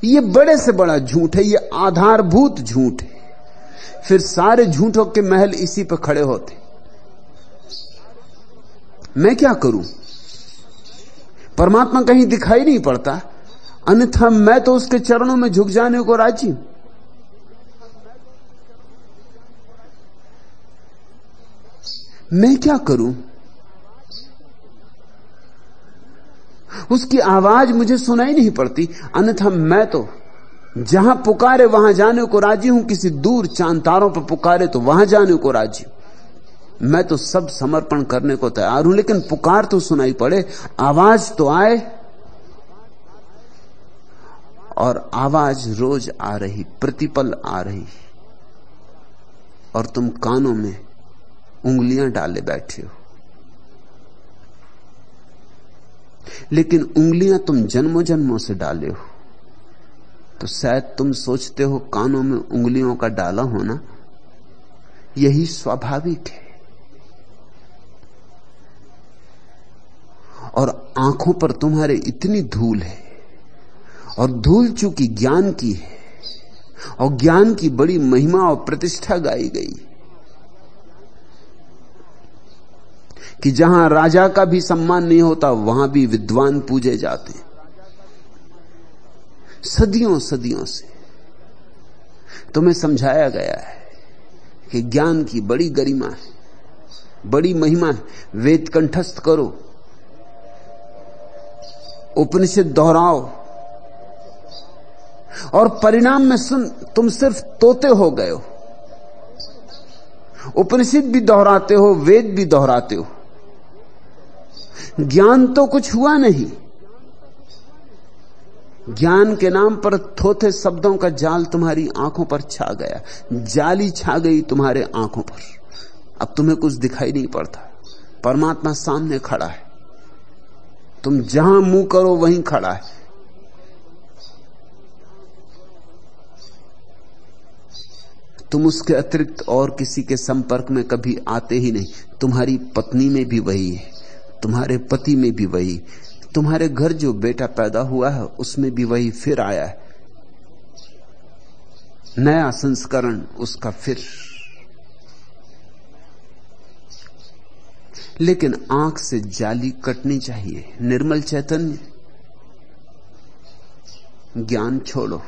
Speaker 1: यह बड़े से बड़ा झूठ है, यह आधारभूत झूठ है। फिर सारे झूठों के महल इसी पर खड़े होते। मैं क्या करूं? परमात्मा कहीं दिखाई नहीं पड़ता, अन्यथा मैं तो उसके चरणों में झुक जाने को राजी हूं। मैं क्या करूं? उसकी आवाज मुझे सुनाई नहीं पड़ती, अन्यथा मैं तो जहां पुकारे वहां जाने को राजी हूं। किसी दूर चांद तारों पर पुकारे तो वहां जाने को राजी हूं। मैं तो सब समर्पण करने को तैयार हूं, लेकिन पुकार तो सुनाई पड़े, आवाज तो आए। और आवाज रोज आ रही, प्रतिपल आ रही, और तुम कानों में उंगलियां डाले बैठे हो। लेकिन उंगलियां तुम जन्मों जन्मों से डाले हो, तो शायद तुम सोचते हो कानों में उंगलियों का डाला होना यही स्वाभाविक है। और आंखों पर तुम्हारे इतनी धूल है, और धूल चूंकि ज्ञान की है, और ज्ञान की बड़ी महिमा और प्रतिष्ठा गाई गई कि जहां राजा का भी सम्मान नहीं होता वहां भी विद्वान पूजे जाते हैं। सदियों सदियों से तुम्हें समझाया गया है कि ज्ञान की बड़ी गरिमा है, बड़ी महिमा है। वेद कंठस्थ करो, उपनिषद दोहराओ, और परिणाम में सुन तुम सिर्फ तोते हो गए हो। उपनिषद भी दोहराते हो, वेद भी दोहराते हो, ज्ञान तो कुछ हुआ नहीं। ज्ञान के नाम पर थोथे शब्दों का जाल तुम्हारी आंखों पर छा गया, जाली छा गई तुम्हारे आंखों पर। अब तुम्हें कुछ दिखाई नहीं पड़ता, परमात्मा सामने खड़ा है, तुम जहां मुंह करो वहीं खड़ा है। तुम उसके अतिरिक्त और किसी के संपर्क में कभी आते ही नहीं। तुम्हारी पत्नी में भी वही है, तुम्हारे पति में भी वही, तुम्हारे घर जो बेटा पैदा हुआ है उसमें भी वही फिर आया है, नया संस्करण उसका फिर। लेकिन आंख से जाली कटनी चाहिए। निर्मल चैतन्य, ज्ञान छोड़ो,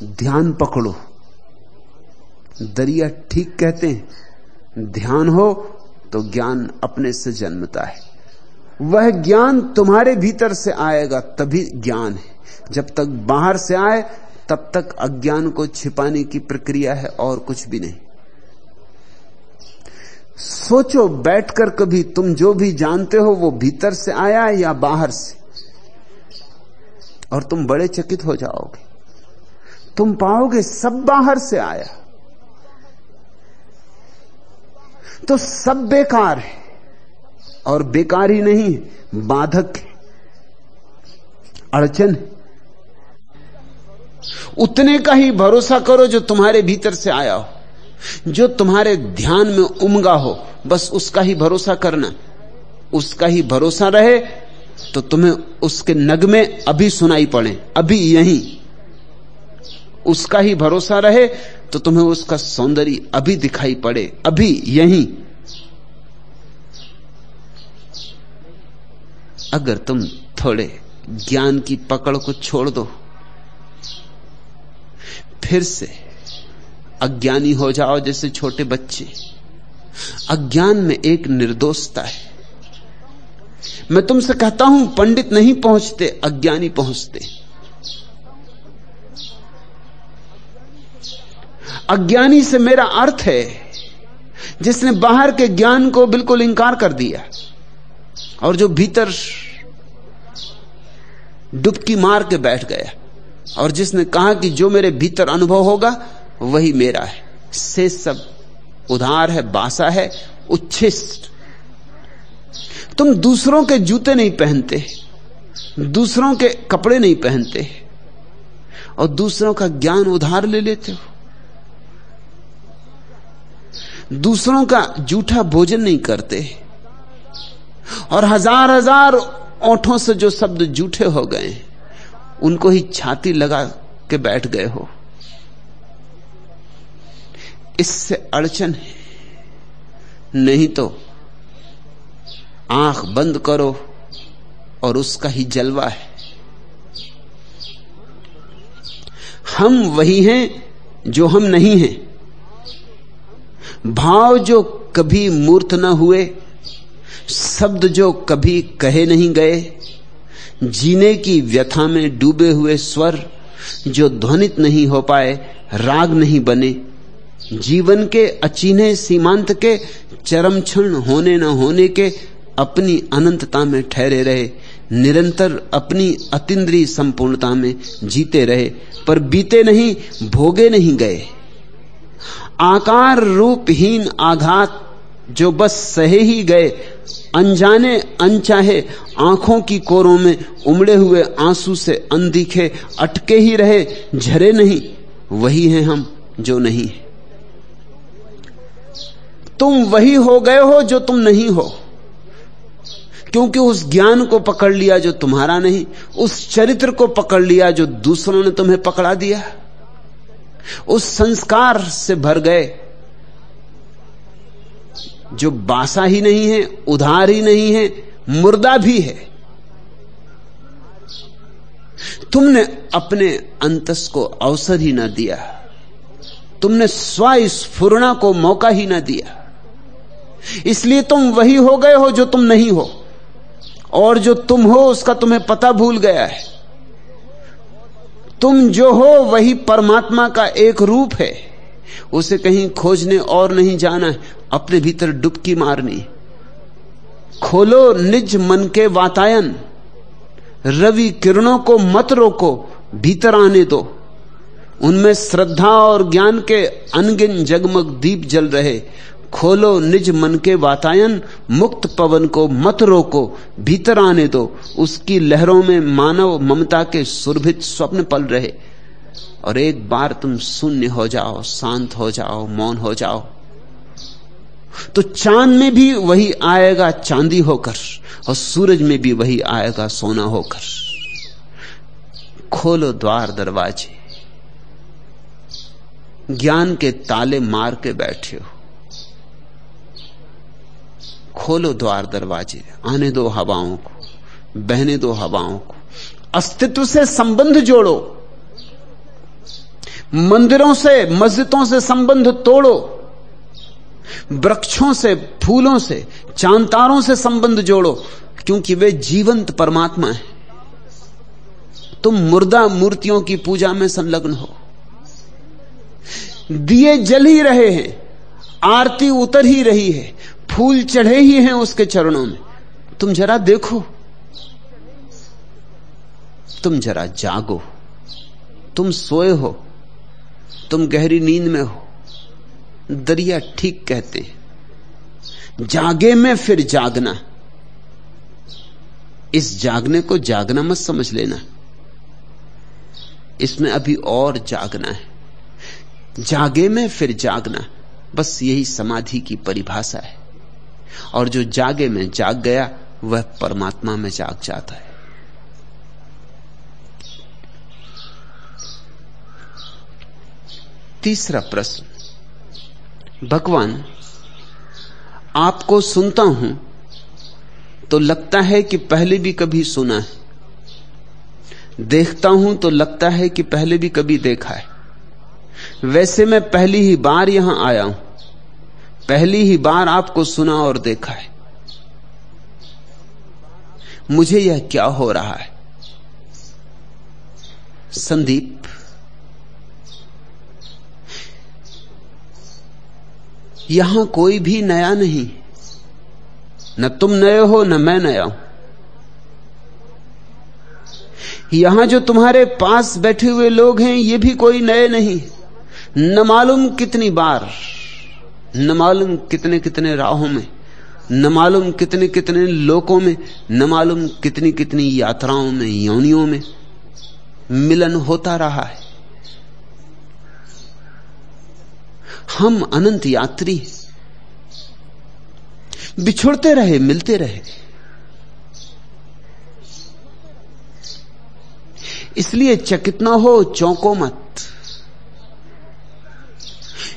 Speaker 1: ध्यान पकड़ो। दरिया ठीक कहते हैं, ध्यान हो तो ज्ञान अपने से जन्मता है। वह ज्ञान तुम्हारे भीतर से आएगा तभी ज्ञान है। जब तक बाहर से आए तब तक अज्ञान को छिपाने की प्रक्रिया है और कुछ भी नहीं। सोचो बैठकर कभी, तुम जो भी जानते हो वो भीतर से आया या बाहर से, और तुम बड़े चकित हो जाओगे। तुम पाओगे सब बाहर से आया, तो सब बेकार है। और बेकार ही नहीं, बाधक है, अड़चन है। उतने का ही भरोसा करो जो तुम्हारे भीतर से आया हो, जो तुम्हारे ध्यान में उमगा हो, बस उसका ही भरोसा करना। उसका ही भरोसा रहे तो तुम्हें उसके नगमे अभी सुनाई पड़े, अभी यहीं। उसका ही भरोसा रहे तो तुम्हें उसका सौंदर्य अभी दिखाई पड़े, अभी यहीं। अगर तुम थोड़े ज्ञान की पकड़ को छोड़ दो, फिर से अज्ञानी हो जाओ जैसे छोटे बच्चे। अज्ञान में एक निर्दोषता है। मैं तुमसे कहता हूं, पंडित नहीं पहुंचते, अज्ञानी पहुंचते। अज्ञानी से मेरा अर्थ है जिसने बाहर के ज्ञान को बिल्कुल इंकार कर दिया और जो भीतर डुबकी मार के बैठ गया और जिसने कहा कि जो मेरे भीतर अनुभव होगा वही मेरा है, से सब उधार है, बासा है, उच्छिष्ट। तुम दूसरों के जूते नहीं पहनते, दूसरों के कपड़े नहीं पहनते और दूसरों का ज्ञान उधार ले लेते हो, दूसरों का जूठा भोजन नहीं करते और हजार हजार ओंठों से जो शब्द जूठे हो गए उनको ही छाती लगा के बैठ गए हो। इससे अड़चन है, नहीं तो आंख बंद करो और उसका ही जलवा है। हम वही हैं जो हम नहीं हैं, भाव जो कभी मूर्त न हुए, शब्द जो कभी कहे नहीं गए, जीने की व्यथा में डूबे हुए स्वर जो ध्वनित नहीं हो पाए, राग नहीं बने, जीवन के अचिन्हे सीमांत के चरम क्षण होने न होने के अपनी अनंतता में ठहरे रहे, निरंतर अपनी अतीन्द्रिय संपूर्णता में जीते रहे, पर बीते नहीं, भोगे नहीं गए। आकार रूपहीन आघात जो बस सहे ही गए, अनजाने अनचाहे आंखों की कोरों में उमड़े हुए आंसू से अनदिखे अटके ही रहे, झरे नहीं, वही हैं हम जो नहीं है। तुम वही हो गए हो जो तुम नहीं हो, क्योंकि उस ज्ञान को पकड़ लिया जो तुम्हारा नहीं, उस चरित्र को पकड़ लिया जो दूसरों ने तुम्हें पकड़ा दिया, उस संस्कार से भर गए जो बासा ही नहीं है, उधार ही नहीं है, मुर्दा भी है। तुमने अपने अंतस को अवसर ही ना दिया, तुमने स्वस्फुरणा को मौका ही ना दिया, इसलिए तुम वही हो गए हो जो तुम नहीं हो, और जो तुम हो उसका तुम्हें पता भूल गया है। तुम जो हो वही परमात्मा का एक रूप है, उसे कहीं खोजने और नहीं जाना है, अपने भीतर डुबकी मारनी। खोलो निज मन के वातायन, रवि किरणों को मत रोको, भीतर आने दो। उनमें श्रद्धा और ज्ञान के अनगिन जगमग दीप जल रहे। खोलो निज मन के वातायन, मुक्त पवन को मत रोको, भीतर आने दो। उसकी लहरों में मानव ममता के सुरभित स्वप्न पल रहे। और एक बार तुम शून्य हो जाओ, शांत हो जाओ, मौन हो जाओ, तो चांद में भी वही आएगा चांदी होकर, और सूरज में भी वही आएगा सोना होकर। खोलो द्वार दरवाजे, ज्ञान के ताले मार के बैठे हो। खोलो द्वार दरवाजे, आने दो हवाओं को, बहने दो हवाओं को। अस्तित्व से संबंध जोड़ो, मंदिरों से मस्जिदों से संबंध तोड़ो, वृक्षों से, फूलों से, चांतारों से संबंध जोड़ो, क्योंकि वे जीवंत परमात्मा है। तुम मुर्दा मूर्तियों की पूजा में संलग्न हो। दिए जल ही रहे हैं, आरती उतर ही रही है, फूल चढ़े ही हैं उसके चरणों में। तुम जरा देखो, तुम जरा जागो। तुम सोए हो, तुम गहरी नींद में हो। दरिया ठीक कहते हैं, जागे में फिर जागना। इस जागने को जागना मत समझ लेना, इसमें अभी और जागना है। जागे में फिर जागना, बस यही समाधि की परिभाषा है। और जो जागे में जाग गया वह परमात्मा में जाग जाता है। तीसरा प्रश्न, भगवान, आपको सुनता हूं तो लगता है कि पहले भी कभी सुना है, देखता हूं तो लगता है कि पहले भी कभी देखा है। वैसे मैं पहली ही बार यहां आया हूं, पहली ही बार आपको सुना और देखा है। मुझे यह क्या हो रहा है? संदीप, यहां कोई भी नया नहीं, न तुम नए हो न मैं नया हूं। यहां जो तुम्हारे पास बैठे हुए लोग हैं ये भी कोई नए नहीं। न मालूम कितनी बार, न मालूम कितने कितने राहों में, न मालूम कितने कितने लोकों में, न मालूम कितनी कितनी यात्राओं में, योनियों में मिलन होता रहा है। हम अनंत यात्री, बिछुड़ते रहे मिलते रहे। इसलिए चकित ना हो, चौंको मत।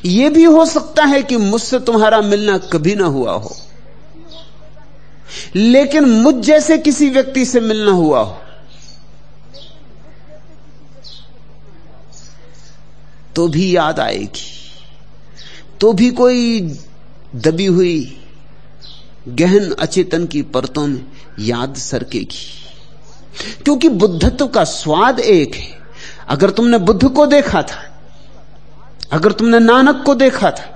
Speaker 1: यह भी हो सकता है कि मुझसे तुम्हारा मिलना कभी ना हुआ हो, लेकिन मुझ जैसे किसी व्यक्ति से मिलना हुआ हो तो भी याद आएगी, तो भी कोई दबी हुई गहन अचेतन की परतों में याद सरकेगी। क्योंकि बुद्धत्व का स्वाद एक है। अगर तुमने बुद्ध को देखा था, अगर तुमने नानक को देखा था,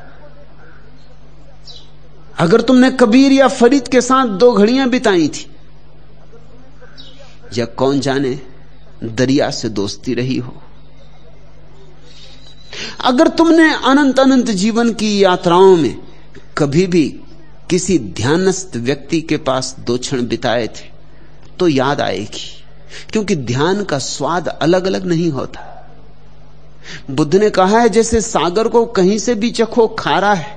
Speaker 1: अगर तुमने कबीर या फरीद के साथ 2 घड़ियां बिताई थी, या कौन जाने दरिया से दोस्ती रही हो, अगर तुमने अनंत अनंत जीवन की यात्राओं में कभी भी किसी ध्यानस्थ व्यक्ति के पास 2 क्षण बिताए थे तो याद आएगी। क्योंकि ध्यान का स्वाद अलग अलग नहीं होता। बुद्ध ने कहा है जैसे सागर को कहीं से भी चखो खारा है,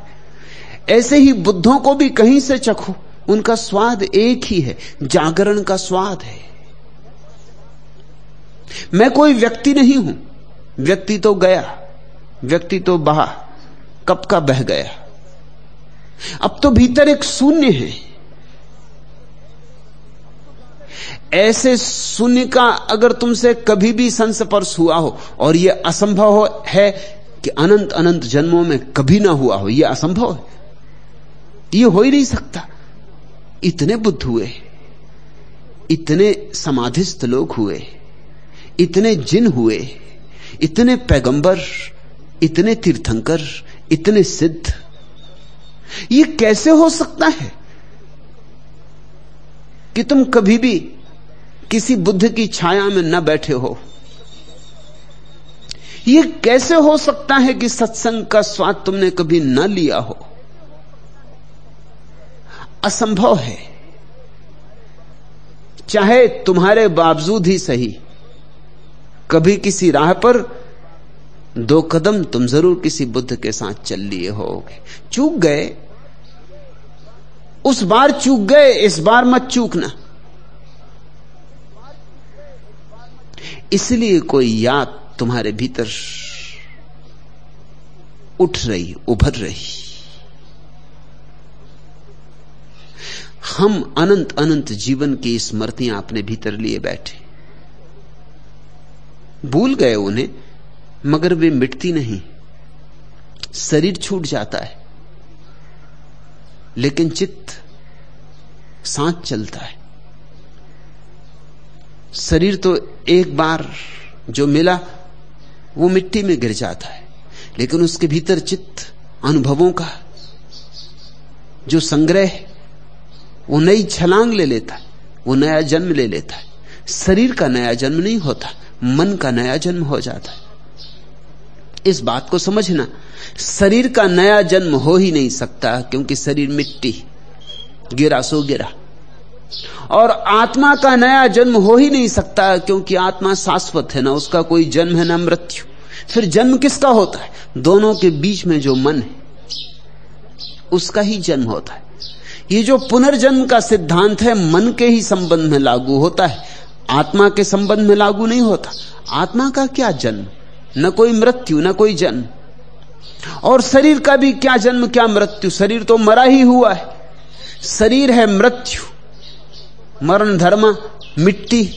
Speaker 1: ऐसे ही बुद्धों को भी कहीं से चखो, उनका स्वाद एक ही है, जागरण का स्वाद है। मैं कोई व्यक्ति नहीं हूं, व्यक्ति तो गया, व्यक्ति तो बहा, कब का बह गया। अब तो भीतर एक शून्य है। ऐसे शून्य का अगर तुमसे कभी भी संस्पर्श हुआ हो, और यह असंभव है कि अनंत अनंत जन्मों में कभी ना हुआ हो, यह असंभव है, यह हो ही नहीं सकता। इतने बुद्ध हुए, इतने समाधिस्थ लोग हुए, इतने जिन हुए, इतने पैगंबर, इतने तीर्थंकर, इतने सिद्ध, यह कैसे हो सकता है कि तुम कभी भी किसी बुद्ध की छाया में न बैठे हो? यह कैसे हो सकता है कि सत्संग का स्वाद तुमने कभी न लिया हो? असंभव है। चाहे तुम्हारे बावजूद ही सही, कभी किसी राह पर 2 कदम तुम जरूर किसी बुद्ध के साथ चल लिए होगे। चूक गए, उस बार चूक गए, इस बार मत चूकना। इसलिए कोई याद तुम्हारे भीतर उठ रही, उभर रही। हम अनंत अनंत जीवन की स्मृतियां अपने भीतर लिए बैठे, भूल गए उन्हें, मगर वे मिटती नहीं। शरीर छूट जाता है लेकिन चित्त साथ चलता है। शरीर तो एक बार जो मिला वो मिट्टी में गिर जाता है, लेकिन उसके भीतर चित्त अनुभवों का जो संग्रह है वो नई छलांग ले लेता है, वो नया जन्म ले लेता है। शरीर का नया जन्म नहीं होता, मन का नया जन्म हो जाता है। इस बात को समझना, शरीर का नया जन्म हो ही नहीं सकता, क्योंकि शरीर मिट्टी, गिरा सो गिरा। और आत्मा का नया जन्म हो ही नहीं सकता, क्योंकि आत्मा शाश्वत है, ना उसका कोई जन्म है ना मृत्यु। फिर जन्म किसका होता है? दोनों के बीच में जो मन है उसका ही जन्म होता है। ये जो पुनर्जन्म का सिद्धांत है मन के ही संबंध में लागू होता है, आत्मा के संबंध में लागू नहीं होता। आत्मा का क्या जन्म, न कोई मृत्यु न कोई जन्म। और शरीर का भी क्या जन्म क्या मृत्यु, शरीर तो मरा ही हुआ है। शरीर है मृत्यु, मरण धर्म, मिट्टी,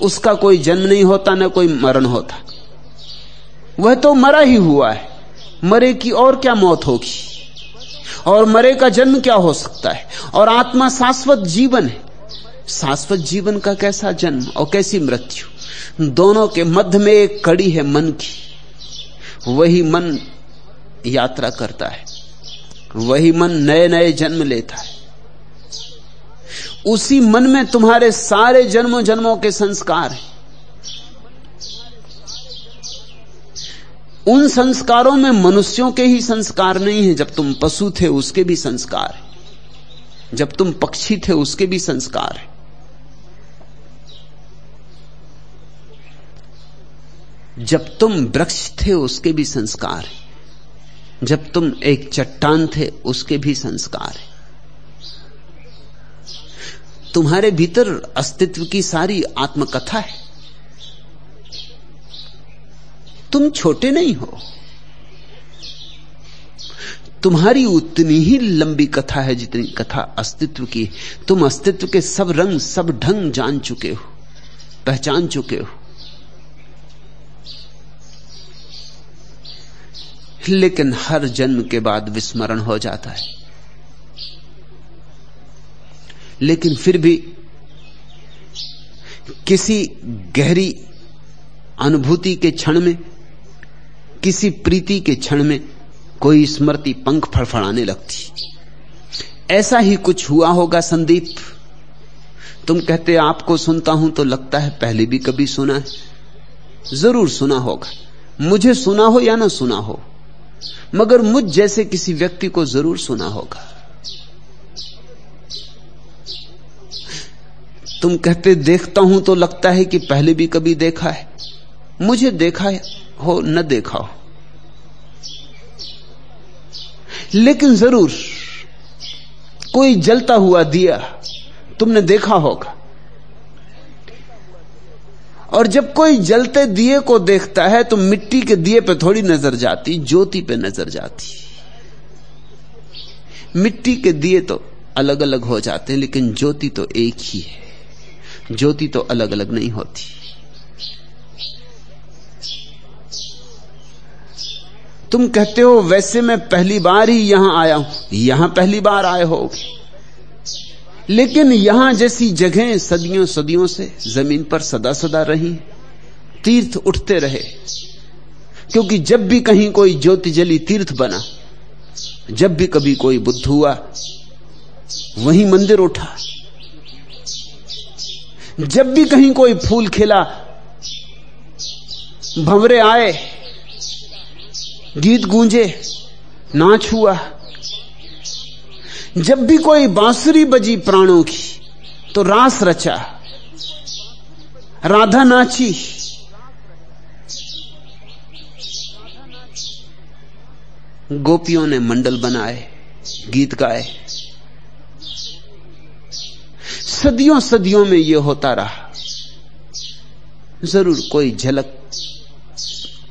Speaker 1: उसका कोई जन्म नहीं होता न कोई मरण होता, वह तो मरा ही हुआ है। मरे की और क्या मौत होगी, और मरे का जन्म क्या हो सकता है। और आत्मा शाश्वत जीवन है, शाश्वत जीवन का कैसा जन्म और कैसी मृत्यु। दोनों के मध्य में एक कड़ी है मन की, वही मन यात्रा करता है। वही मन नए नए जन्म लेता है। उसी मन में तुम्हारे सारे जन्मों जन्मों के संस्कार हैं। उन संस्कारों में मनुष्यों के ही संस्कार नहीं है। जब तुम पशु थे उसके भी संस्कार है, जब तुम पक्षी थे उसके भी संस्कार है, जब तुम वृक्ष थे उसके भी संस्कार है, जब तुम एक चट्टान थे उसके भी संस्कार है। तुम्हारे भीतर अस्तित्व की सारी आत्मकथा है। तुम छोटे नहीं हो, तुम्हारी उतनी ही लंबी कथा है जितनी कथा अस्तित्व की। तुम अस्तित्व के सब रंग सब ढंग जान चुके हो, पहचान चुके हो, लेकिन हर जन्म के बाद विस्मरण हो जाता है। लेकिन फिर भी किसी गहरी अनुभूति के क्षण में, किसी प्रीति के क्षण में कोई स्मृति पंख फड़फड़ाने लगती। ऐसा ही कुछ हुआ होगा संदीप। तुम कहते आपको सुनता हूं तो लगता है पहले भी कभी सुना है। जरूर सुना होगा, मुझे सुना हो या ना सुना हो, मगर मुझ जैसे किसी व्यक्ति को जरूर सुना होगा। तुम कहते देखता हूं तो लगता है कि पहले भी कभी देखा है। मुझे देखा हो न देखा हो, लेकिन जरूर कोई जलता हुआ दिया तुमने देखा होगा। और जब कोई जलते दिए को देखता है तो मिट्टी के दिए पे थोड़ी नजर जाती, ज्योति पे नजर जाती। मिट्टी के दिए तो अलग अलग हो जाते हैं, लेकिन ज्योति तो एक ही है। ज्योति तो अलग अलग नहीं होती। तुम कहते हो वैसे मैं पहली बार ही यहां आया हूं। यहां पहली बार आए हो, लेकिन यहां जैसी जगह सदियों सदियों से जमीन पर सदा सदा रही, तीर्थ उठते रहे। क्योंकि जब भी कहीं कोई ज्योति जली तीर्थ बना, जब भी कभी कोई बुद्ध हुआ वहीं मंदिर उठा, जब भी कहीं कोई फूल खिला भंवरे आए, गीत गूंजे, नाच हुआ। जब भी कोई बांसुरी बजी प्राणों की तो रास रचा, राधा नाची। गोपियों ने मंडल बनाए, गीत गाए। सदियों सदियों में यह होता रहा। जरूर कोई झलक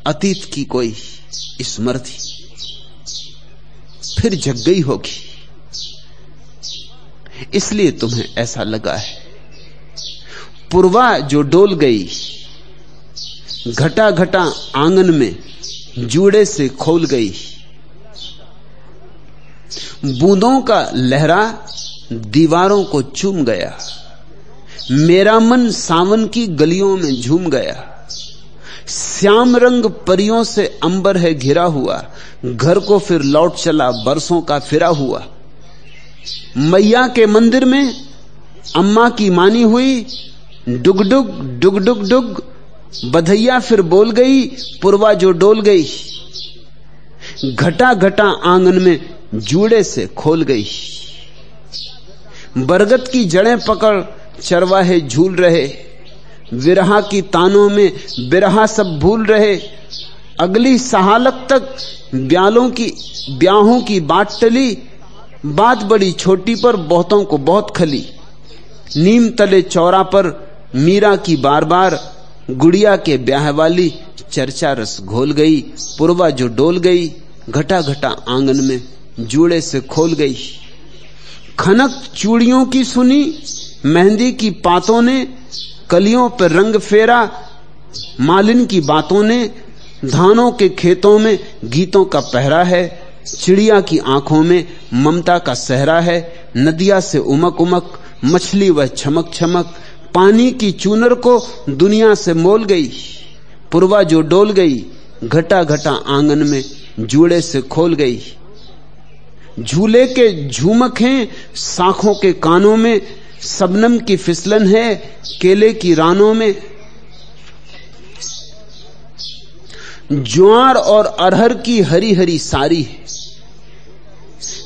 Speaker 1: अतीत की, कोई स्मृति फिर जग गई होगी, इसलिए तुम्हें ऐसा लगा है। पुरवा जो डोल गई, घटा घटा आंगन में जूड़े से खोल गई। बूंदों का लहरा दीवारों को चूम गया, मेरा मन सावन की गलियों में झूम गया। श्याम रंग परियों से अंबर है घिरा हुआ, घर को फिर लौट चला बरसों का फिरा हुआ। मैया के मंदिर में अम्मा की मानी हुई, डुग डुग डुग डुग डुग बधैया फिर बोल गई, पुरवा जो डोल गई। घटा घटा आंगन में जूड़े से खोल गई। बरगद की जड़ें पकड़ चरवाहे झूल रहे, विरहा की तानों में बिरहा सब भूल रहे। अगली सहालत तक ब्याहों की बात टली, बात बड़ी छोटी पर बहुतों को बहुत खली। नीम तले चौरा पर मीरा की बार बार, गुड़िया के ब्याह वाली चर्चा रस घोल गई। पुरवा जो डोल गई, घटा घटा आंगन में जूड़े से खोल गई। खनक चूड़ियों की सुनी, मेहंदी की पातों ने कलियों पर रंग फेरा। मालिन की बातों ने धानों के खेतों में गीतों का पहरा है। चिड़िया की आंखों में ममता का सहरा है। नदिया से उमक उमक मछली वह छमक छमक, पानी की चूनर को दुनिया से मोल गई। पुरवा जो डोल गई, घटा घटा आंगन में जूड़े से खोल गई। झूले के झूमक हैं शाखों के कानों में, शबनम की फिसलन है केले की रानों में। ज्वार और अरहर की हरी हरी सारी है,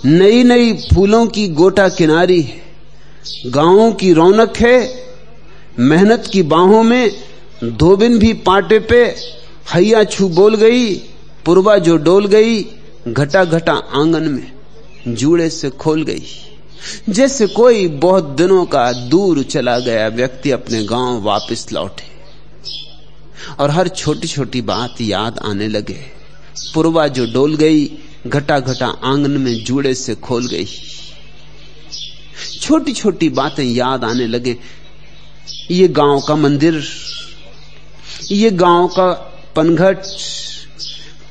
Speaker 1: नई नई फूलों की गोटा किनारी है। गांवों की रौनक है मेहनत की बाहों में, धोबिन भी पाटे पे हैया छू बोल गई। पुरवा जो डोल गई घटा घटा आंगन में जूड़े से खोल गई। जैसे कोई बहुत दिनों का दूर चला गया व्यक्ति अपने गांव वापस लौटे और हर छोटी छोटी बात याद आने लगे। पुरवा जो डोल गई घटा घटा आंगन में जूड़े से खोल गई। छोटी छोटी बातें याद आने लगे। ये गांव का मंदिर, ये गांव का पनघट,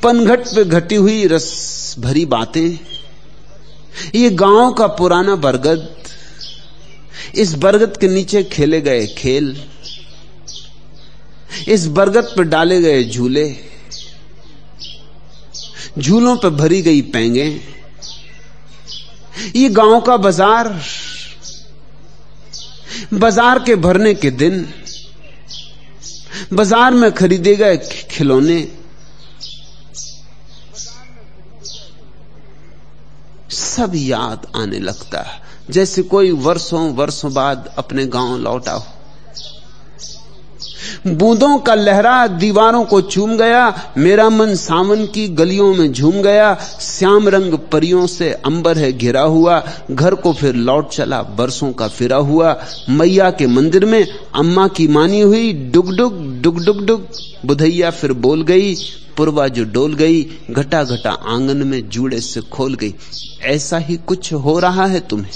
Speaker 1: पनघट पे घटी हुई रस भरी बातें, ये गांव का पुराना बरगद, इस बरगद के नीचे खेले गए खेल, इस बरगद पर डाले गए झूले, झूलों पर भरी गई पेंगे, ये गांव का बाजार, बाजार के भरने के दिन, बाजार में खरीदे गए खिलौने, सब याद आने लगता है जैसे कोई वर्षों वर्षों बाद अपने गांव लौटा हो। बूंदों का लहरा दीवारों को चूम गया, मेरा मन सावन की गलियों में झूम गया। श्याम रंग परियों से अंबर है घिरा हुआ, घर को फिर लौट चला बरसों का फिरा हुआ। मैया के मंदिर में अम्मा की मानी हुई, डुग डुग डुग डुग डुग बुधैया फिर बोल गई। पुरवा जो डोल गई घटा घटा आंगन में जूड़े से खोल गई। ऐसा ही कुछ हो रहा है तुम्हें,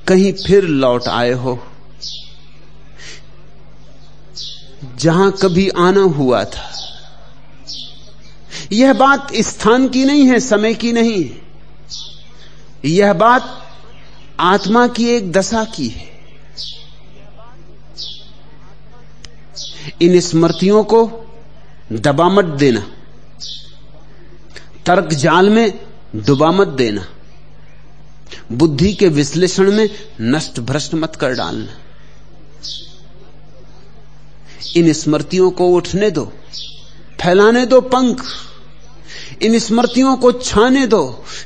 Speaker 1: कहीं फिर लौट आए हो जहां कभी आना हुआ था। यह बात स्थान की नहीं है, समय की नहीं है, यह बात आत्मा की एक दशा की है। इन स्मृतियों को दबा मत देना, तर्क जाल में डुबा मत देना, बुद्धि के विश्लेषण में नष्ट भ्रष्ट मत कर डालना। इन स्मृतियों को उठने दो, फैलाने दो पंख, इन स्मृतियों को छाने दो,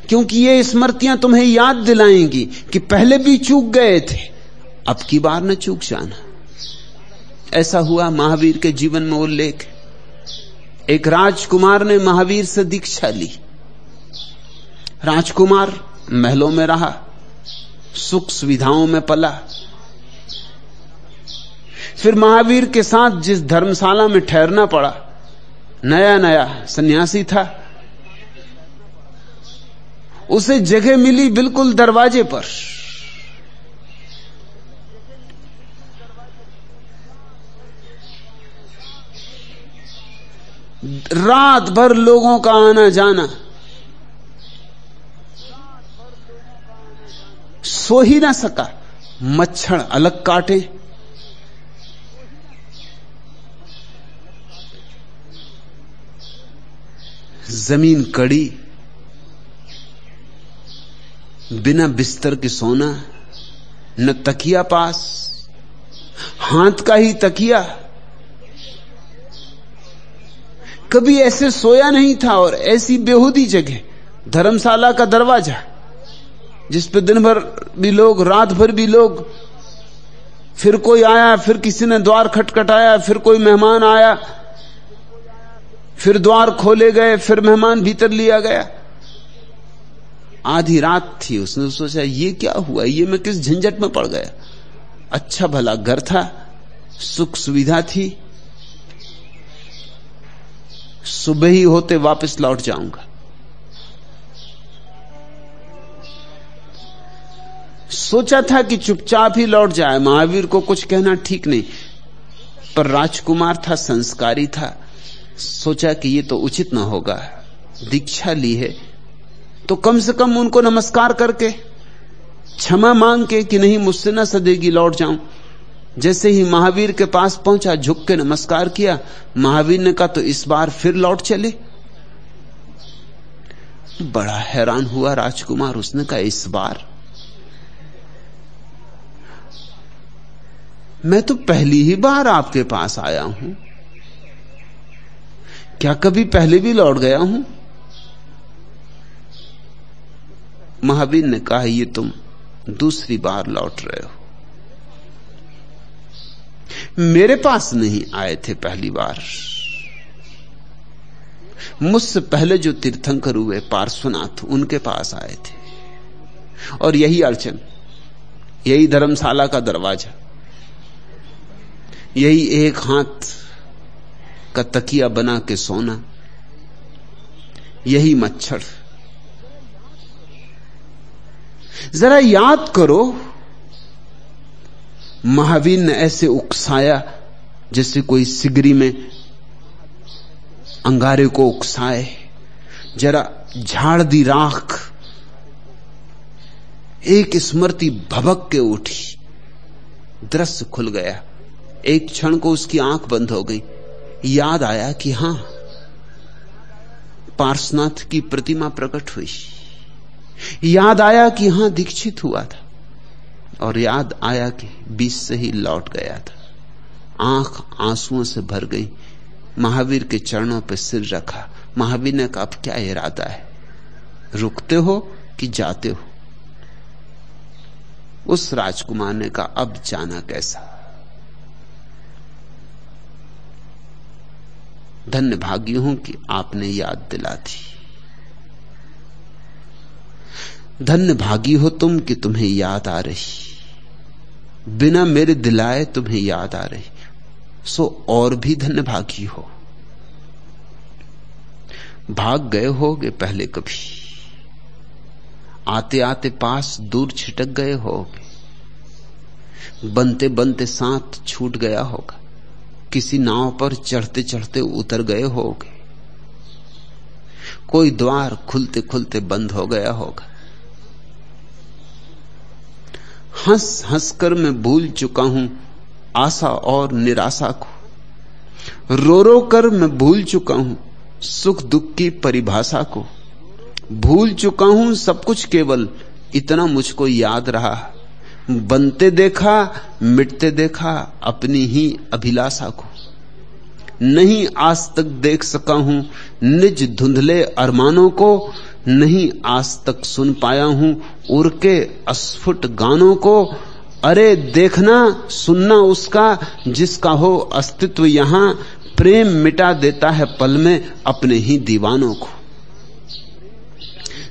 Speaker 1: क्योंकि ये स्मृतियां तुम्हें याद दिलाएंगी कि पहले भी चूक गए थे, अब की बार न चूक जाना। ऐसा हुआ महावीर के जीवन में उल्लेख। एक राजकुमार ने महावीर से दीक्षा ली। राजकुमार महलों में रहा, सुख सुविधाओं में पला, फिर महावीर के साथ जिस धर्मशाला में ठहरना पड़ा, नया नया सन्यासी था, उसे जगह मिली बिल्कुल दरवाजे पर। रात भर लोगों का आना जाना, सो ही ना सका, मच्छर अलग काटे, जमीन कड़ी, बिना बिस्तर के सोना, न तकिया पास, हाथ का ही तकिया। कभी ऐसे सोया नहीं था। और ऐसी बेहूदी जगह, धर्मशाला का दरवाजा जिस पे दिन भर भी लोग, रात भर भी लोग, फिर कोई आया, फिर किसी ने द्वार खटखटाया, फिर कोई मेहमान आया, फिर द्वार खोले गए, फिर मेहमान भीतर लिया गया। आधी रात थी, उसने सोचा ये क्या हुआ, ये मैं किस झंझट में पड़ गया। अच्छा भला घर था, सुख सुविधा थी, सुबह ही होते वापस लौट जाऊंगा। सोचा था कि चुपचाप ही लौट जाए, महावीर को कुछ कहना ठीक नहीं, पर राजकुमार था, संस्कारी था, सोचा कि ये तो उचित ना होगा। दीक्षा ली है तो कम से कम उनको नमस्कार करके, क्षमा मांग के कि नहीं मुझसे ना सदेगी, लौट जाऊं। जैसे ही महावीर के पास पहुंचा, झुक के नमस्कार किया। महावीर ने कहा तो इस बार फिर लौट चले। बड़ा हैरान हुआ राजकुमार। उसने कहा, इस बार? मैं तो पहली ही बार आपके पास आया हूं। क्या कभी पहले भी लौट गया हूं? महावीर ने कहा, ये तुम दूसरी बार लौट रहे हो। मेरे पास नहीं आए थे पहली बार। मुझसे पहले जो तीर्थंकर हुए पार्श्वनाथ, उनके पास आए थे। और यही अड़चन, यही धर्मशाला का दरवाजा, यही एक हाथ का तकिया बना के सोना, यही मच्छर। जरा याद करो, महावीर ने ऐसे उकसाया जैसे कोई सिगरी में अंगारे को उकसाए। जरा झाड़ दी राख, एक स्मृति भभक के उठी, दृश्य खुल गया। एक क्षण को उसकी आंख बंद हो गई। याद आया कि हां, पार्श्वनाथ की प्रतिमा प्रकट हुई। याद आया कि हां, दीक्षित हुआ था। और याद आया कि 20 से ही लौट गया था। आंख आंसुओं से भर गई। महावीर के चरणों पर सिर रखा। महावीर ने कहा, अब क्या इरादा है? रुकते हो कि जाते हो? उस राजकुमार ने कहा, अब जाना कैसा? धन्य भागी हूं कि आपने याद दिला दी। धन्य भागी हो तुम कि तुम्हें याद आ रही। बिना मेरे दिलाए तुम्हें याद आ रही, सो और भी धन्य भागी हो। भाग गए होगे पहले कभी, आते आते पास दूर छिटक गए होगे, बनते बनते साथ छूट गया होगा, किसी नाव पर चढ़ते चढ़ते उतर गए होगे, कोई द्वार खुलते खुलते बंद हो गया होगा। हंस हंसकर मैं भूल चुका हूं आशा और निराशा को, रो रो कर मैं भूल चुका हूं सुख दुख की परिभाषा को। भूल चुका हूं सब कुछ, केवल इतना मुझको याद रहा, बनते देखा मिटते देखा अपनी ही अभिलाषा को। नहीं आज तक देख सका हूं निज धुंधले अरमानों को, नहीं आज तक सुन पाया हूं उड़ के अस्फुट गानों को। अरे देखना सुनना उसका जिसका हो अस्तित्व यहां, प्रेम मिटा देता है पल में अपने ही दीवानों को।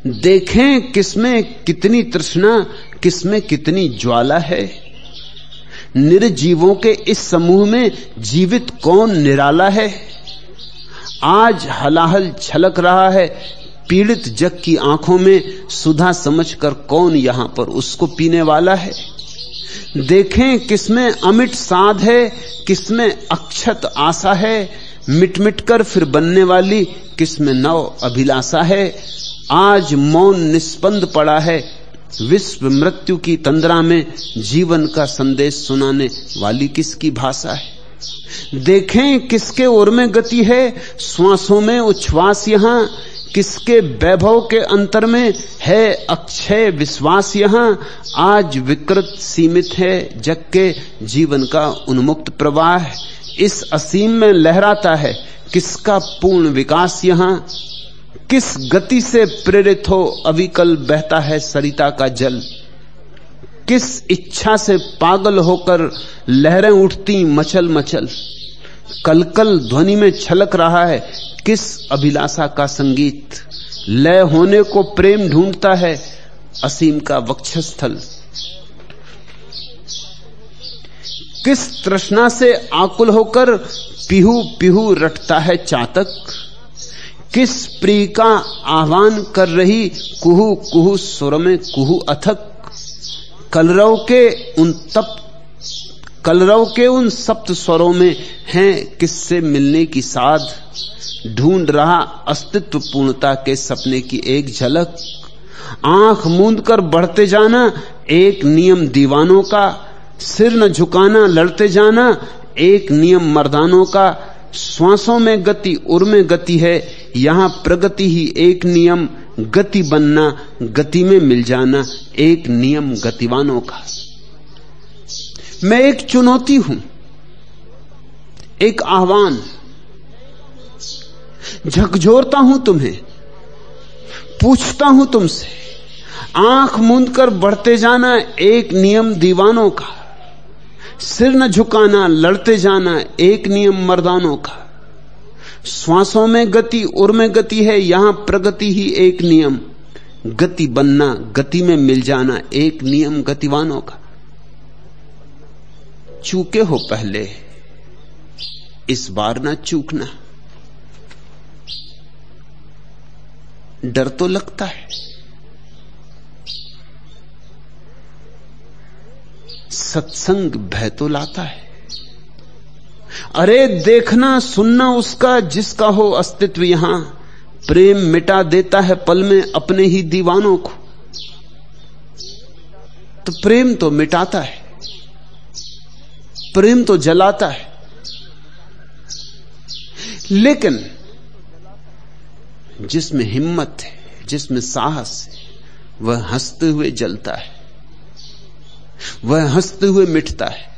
Speaker 1: देखें किसमें कितनी तृष्णा, किसमें कितनी ज्वाला है, निर्जीवों के इस समूह में जीवित कौन निराला है। आज हलाहल छलक रहा है पीड़ित जग की आंखों में, सुधा समझकर कौन यहां पर उसको पीने वाला है। देखें किसमें अमिट साध है, किसमें अक्षत आशा है, मिट मिट कर फिर बनने वाली किसमें नव अभिलाषा है। आज मौन निस्पंद पड़ा है विश्व मृत्यु की तंद्रा में, जीवन का संदेश सुनाने वाली किसकी भाषा है। देखें किसके ओर में गति है श्वासों में उच्छ्वास यहां, किसके वैभव के अंतर में है अक्षय विश्वास यहां। आज विकृत सीमित है जग के जीवन का उन्मुक्त प्रवाह, इस असीम में लहराता है किसका पूर्ण विकास यहां। किस गति से प्रेरित हो अविकल बहता है सरिता का जल, किस इच्छा से पागल होकर लहरें उठती मचल मचल। कलकल ध्वनि में छलक रहा है किस अभिलाषा का संगीत, लय होने को प्रेम ढूंढता है असीम का वक्षस्थल। किस तृष्णा से आकुल होकर पीहू पीहू रटता है चातक, किस प्रिय का आह्वान कर रही कुहू कुहू सुर में कुहू अथक। कलरव के उन सप्त स्वरों में हैं किससे मिलने की साध, ढूंढ रहा अस्तित्व पूर्णता के सपने की एक झलक। आंख मूंद कर बढ़ते जाना एक नियम दीवानों का, सिर न झुकाना लड़ते जाना एक नियम मर्दानों का। श्वासों में गति उर में गति है यहां प्रगति ही एक नियम, गति बनना, गति में मिल जाना, एक नियम गतिवानों का। मैं एक चुनौती हूं, एक आह्वान, झकझोरता हूं तुम्हें, पूछता हूं तुमसे, आंख मूंद कर बढ़ते जाना, एक नियम दीवानों का। सिर न झुकाना, लड़ते जाना, एक नियम मर्दानों का। श्वासों में गति, उर में गति है, यहां प्रगति ही एक नियम। गति बनना, गति में मिल जाना, एक नियम गतिवानों का। चूके हो पहले, इस बार ना चूकना। डर तो लगता है, सत्संग भय तो लाता है। अरे देखना सुनना उसका जिसका हो अस्तित्व यहां, प्रेम मिटा देता है पल में अपने ही दीवानों को। तो प्रेम तो मिटाता है, प्रेम तो जलाता है, लेकिन जिसमें हिम्मत है, जिसमें साहस है, वह हंसते हुए जलता है, वह हंसते हुए मिटता है।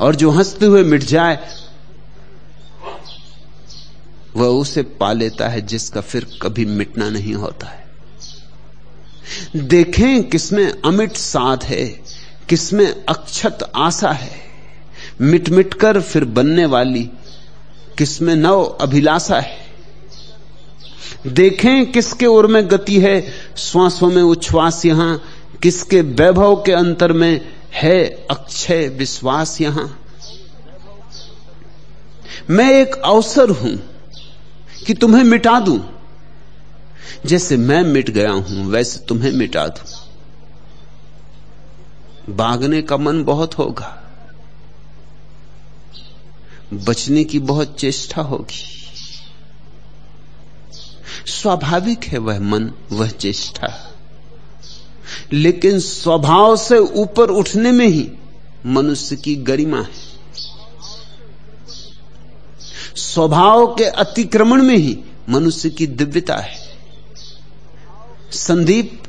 Speaker 1: और जो हंसते हुए मिट जाए वह उसे पा लेता है जिसका फिर कभी मिटना नहीं होता है। देखें किसमें अमिट साध है, किसमें अक्षत आशा है, मिट मिट कर फिर बनने वाली किसमें नव अभिलाषा है। देखें किसके उर में गति है, श्वासों में उच्छ्वास यहां, किसके वैभव के अंतर में है अक्षय विश्वास यहां। मैं एक अवसर हूं कि तुम्हें मिटा दूं, जैसे मैं मिट गया हूं वैसे तुम्हें मिटा दूं। भागने का मन बहुत होगा, बचने की बहुत चेष्टा होगी। स्वाभाविक है वह मन, वह चेष्टा, लेकिन स्वभाव से ऊपर उठने में ही मनुष्य की गरिमा है। स्वभाव के अतिक्रमण में ही मनुष्य की दिव्यता है। संदीप,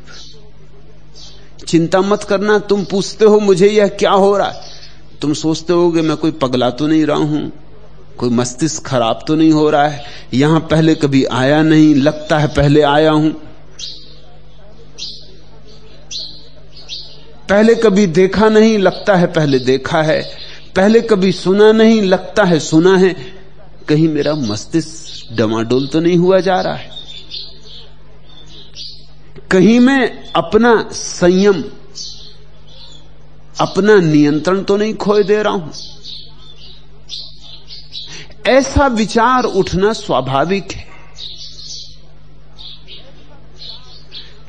Speaker 1: चिंता मत करना। तुम पूछते हो मुझे यह क्या हो रहा है, तुम सोचते होगे मैं कोई पगला तो नहीं रहा हूं, कोई मस्तिष्क खराब तो नहीं हो रहा है, यहां पहले कभी आया नहीं, लगता है पहले आया हूं, पहले कभी देखा नहीं, लगता है पहले देखा है, पहले कभी सुना नहीं, लगता है सुना है। कहीं मेरा मस्तिष्क डमाडोल तो नहीं हुआ जा रहा है, कहीं मैं अपना संयम, अपना नियंत्रण तो नहीं खोए दे रहा हूं। ऐसा विचार उठना स्वाभाविक है,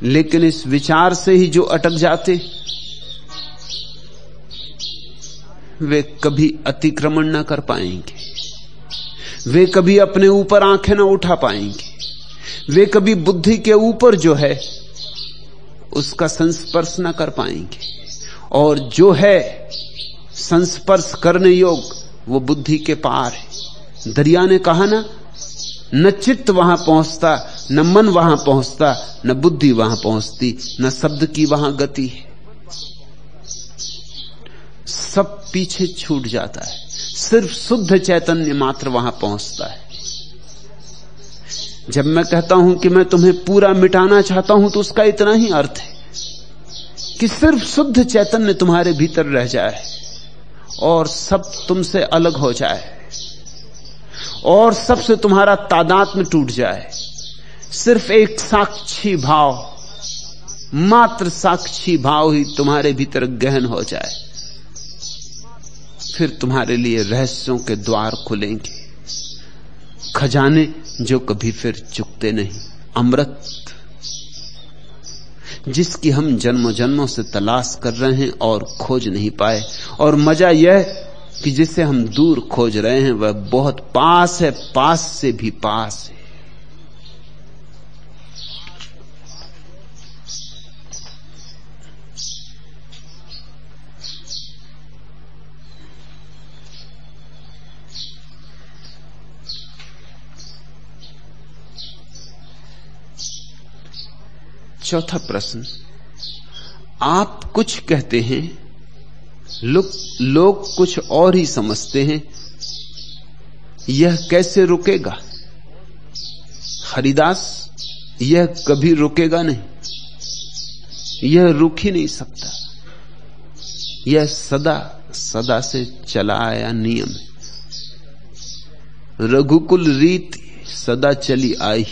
Speaker 1: लेकिन इस विचार से ही जो अटक जाते वे कभी अतिक्रमण ना कर पाएंगे, वे कभी अपने ऊपर आंखें ना उठा पाएंगे, वे कभी बुद्धि के ऊपर जो है उसका संस्पर्श ना कर पाएंगे। और जो है संस्पर्श करने योग वो बुद्धि के पार है। दरिया ने कहा ना, न चित्त वहां पहुंचता, न मन वहां पहुंचता, न बुद्धि वहां पहुंचती, न शब्द की वहां गति है, सब पीछे छूट जाता है, सिर्फ शुद्ध चैतन्य मात्र वहां पहुंचता है। जब मैं कहता हूं कि मैं तुम्हें पूरा मिटाना चाहता हूं तो उसका इतना ही अर्थ है कि सिर्फ शुद्ध चैतन्य तुम्हारे भीतर रह जाए और सब तुमसे अलग हो जाए और सबसे तुम्हारा तादात्म्य टूट जाए। सिर्फ एक साक्षी भाव, मात्र साक्षी भाव ही तुम्हारे भीतर गहन हो जाए, फिर तुम्हारे लिए रहस्यों के द्वार खुलेंगे, खजाने जो कभी फिर चुकते नहीं, अमृत जिसकी हम जन्मों जन्मों से तलाश कर रहे हैं और खोज नहीं पाए। और मजा यह कि जिसे हम दूर खोज रहे हैं वह बहुत पास है, पास से भी पास है। चौथा प्रश्न, आप कुछ कहते हैं, लोग कुछ और ही समझते हैं, यह कैसे रुकेगा? हरिदास, यह कभी रुकेगा नहीं, यह रुक ही नहीं सकता। यह सदा सदा से चला आया नियम है। रघुकुल रीत सदा चली आई।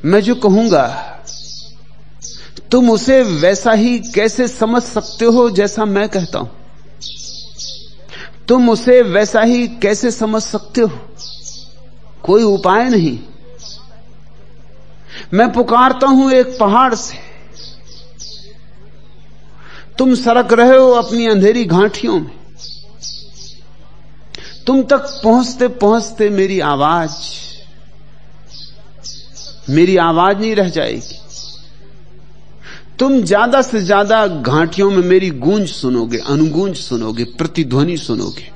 Speaker 1: मैं जो कहूंगा तुम उसे वैसा ही कैसे समझ सकते हो जैसा मैं कहता हूं? तुम उसे वैसा ही कैसे समझ सकते हो? कोई उपाय नहीं। मैं पुकारता हूं एक पहाड़ से, तुम सरक रहे हो अपनी अंधेरी घाटियों में। तुम तक पहुंचते पहुंचते मेरी आवाज नहीं रह जाएगी। तुम ज्यादा से ज्यादा घाटियों में मेरी गूंज सुनोगे, अनुगूंज सुनोगे, प्रतिध्वनि सुनोगे,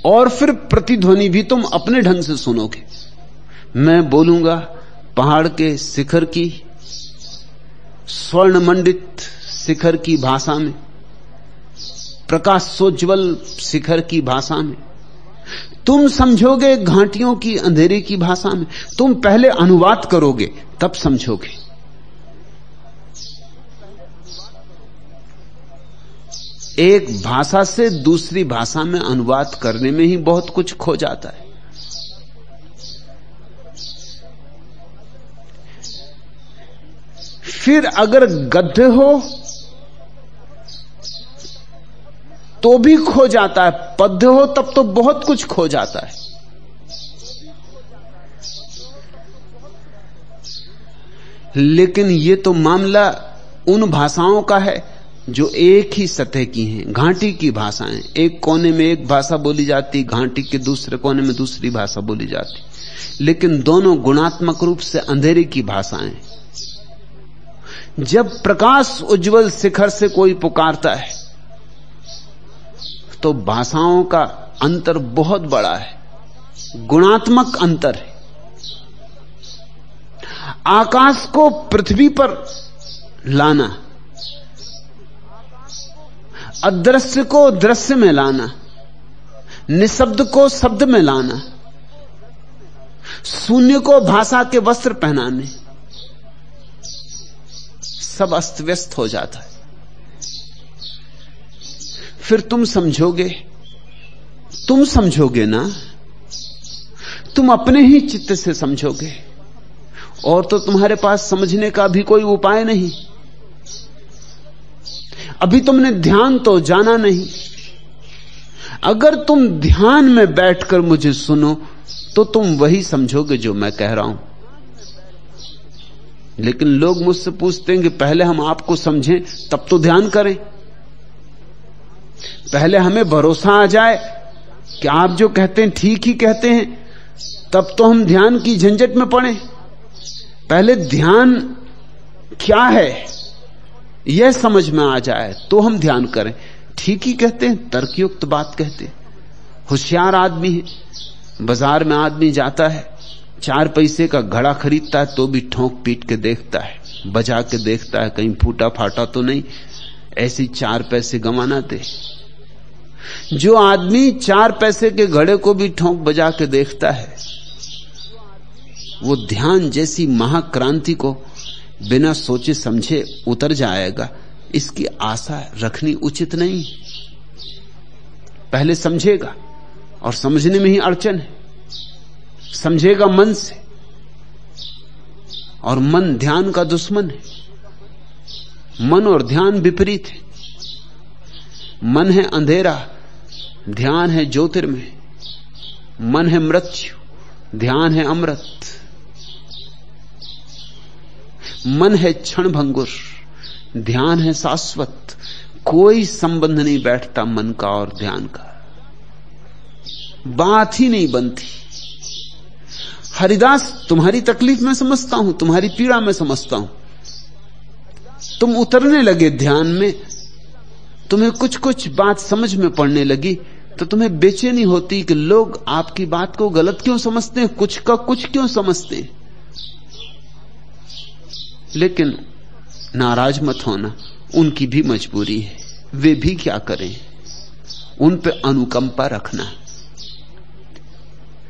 Speaker 1: और फिर प्रतिध्वनि भी तुम अपने ढंग से सुनोगे। मैं बोलूंगा पहाड़ के शिखर की, स्वर्ण मंडित शिखर की भाषा में, प्रकाशोज्वल शिखर की भाषा में। तुम समझोगे घाटियों की अंधेरे की भाषा में। तुम पहले अनुवाद करोगे, तब समझोगे। एक भाषा से दूसरी भाषा में अनुवाद करने में ही बहुत कुछ खो जाता है। फिर अगर गद्य हो तो भी खो जाता है, पद्य हो तब तो बहुत कुछ खो जाता है। लेकिन ये तो मामला उन भाषाओं का है जो एक ही सतह की हैं, घाटी की भाषाएं। एक कोने में एक भाषा बोली जाती, घाटी के दूसरे कोने में दूसरी भाषा बोली जाती, लेकिन दोनों गुणात्मक रूप से अंधेरे की भाषाएं। जब प्रकाश उज्जवल शिखर से कोई पुकारता है तो भाषाओं का अंतर बहुत बड़ा है, गुणात्मक अंतर है। आकाश को पृथ्वी पर लाना, अदृश्य को दृश्य में लाना, निशब्द को शब्द में लाना, शून्य को भाषा के वस्त्र पहनाने, सब अस्त व्यस्त हो जाता है। फिर तुम समझोगे ना, तुम अपने ही चित्त से समझोगे, और तो तुम्हारे पास समझने का भी कोई उपाय नहीं। अभी तुमने ध्यान तो जाना नहीं। अगर तुम ध्यान में बैठकर मुझे सुनो तो तुम वही समझोगे जो मैं कह रहा हूं। लेकिन लोग मुझसे पूछते हैं कि पहले हम आपको समझें तब तो ध्यान करें, पहले हमें भरोसा आ जाए कि आप जो कहते हैं ठीक ही कहते हैं, तब तो हम ध्यान की झंझट में पड़े। पहले ध्यान क्या है यह समझ में आ जाए तो हम ध्यान करें। ठीक ही कहते हैं, तर्कयुक्त बात कहते हैं। होशियार आदमी है, बाजार में आदमी जाता है, 4 पैसे का घड़ा खरीदता है तो भी ठोंक पीट के देखता है, बजा के देखता है कहीं फूटा फाटा तो नहीं, ऐसी 4 पैसे गंवाना दे। जो आदमी 4 पैसे के घड़े को भी ठोंक बजा के देखता है, वो ध्यान जैसी महाक्रांति को बिना सोचे समझे उतर जाएगा, इसकी आशा रखनी उचित नहीं। पहले समझेगा, और समझने में ही अड़चन है। समझेगा मन से, और मन ध्यान का दुश्मन है। मन और ध्यान विपरीत है। मन है अंधेरा, ध्यान है ज्योतिर्मय। मन है मृत्यु, ध्यान है अमृत। मन है क्षणभंगुर, ध्यान है शाश्वत। कोई संबंध नहीं बैठता मन का और ध्यान का, बात ही नहीं बनती। हरिदास, तुम्हारी तकलीफ में समझता हूं, तुम्हारी पीड़ा में समझता हूं। तुम उतरने लगे ध्यान में, तुम्हें कुछ कुछ बात समझ में पड़ने लगी, तो तुम्हें बेचैनी होती कि लोग आपकी बात को गलत क्यों समझते हैं, कुछ का कुछ क्यों समझते हैं। लेकिन नाराज मत होना, उनकी भी मजबूरी है, वे भी क्या करें, उन पे अनुकंपा रखना,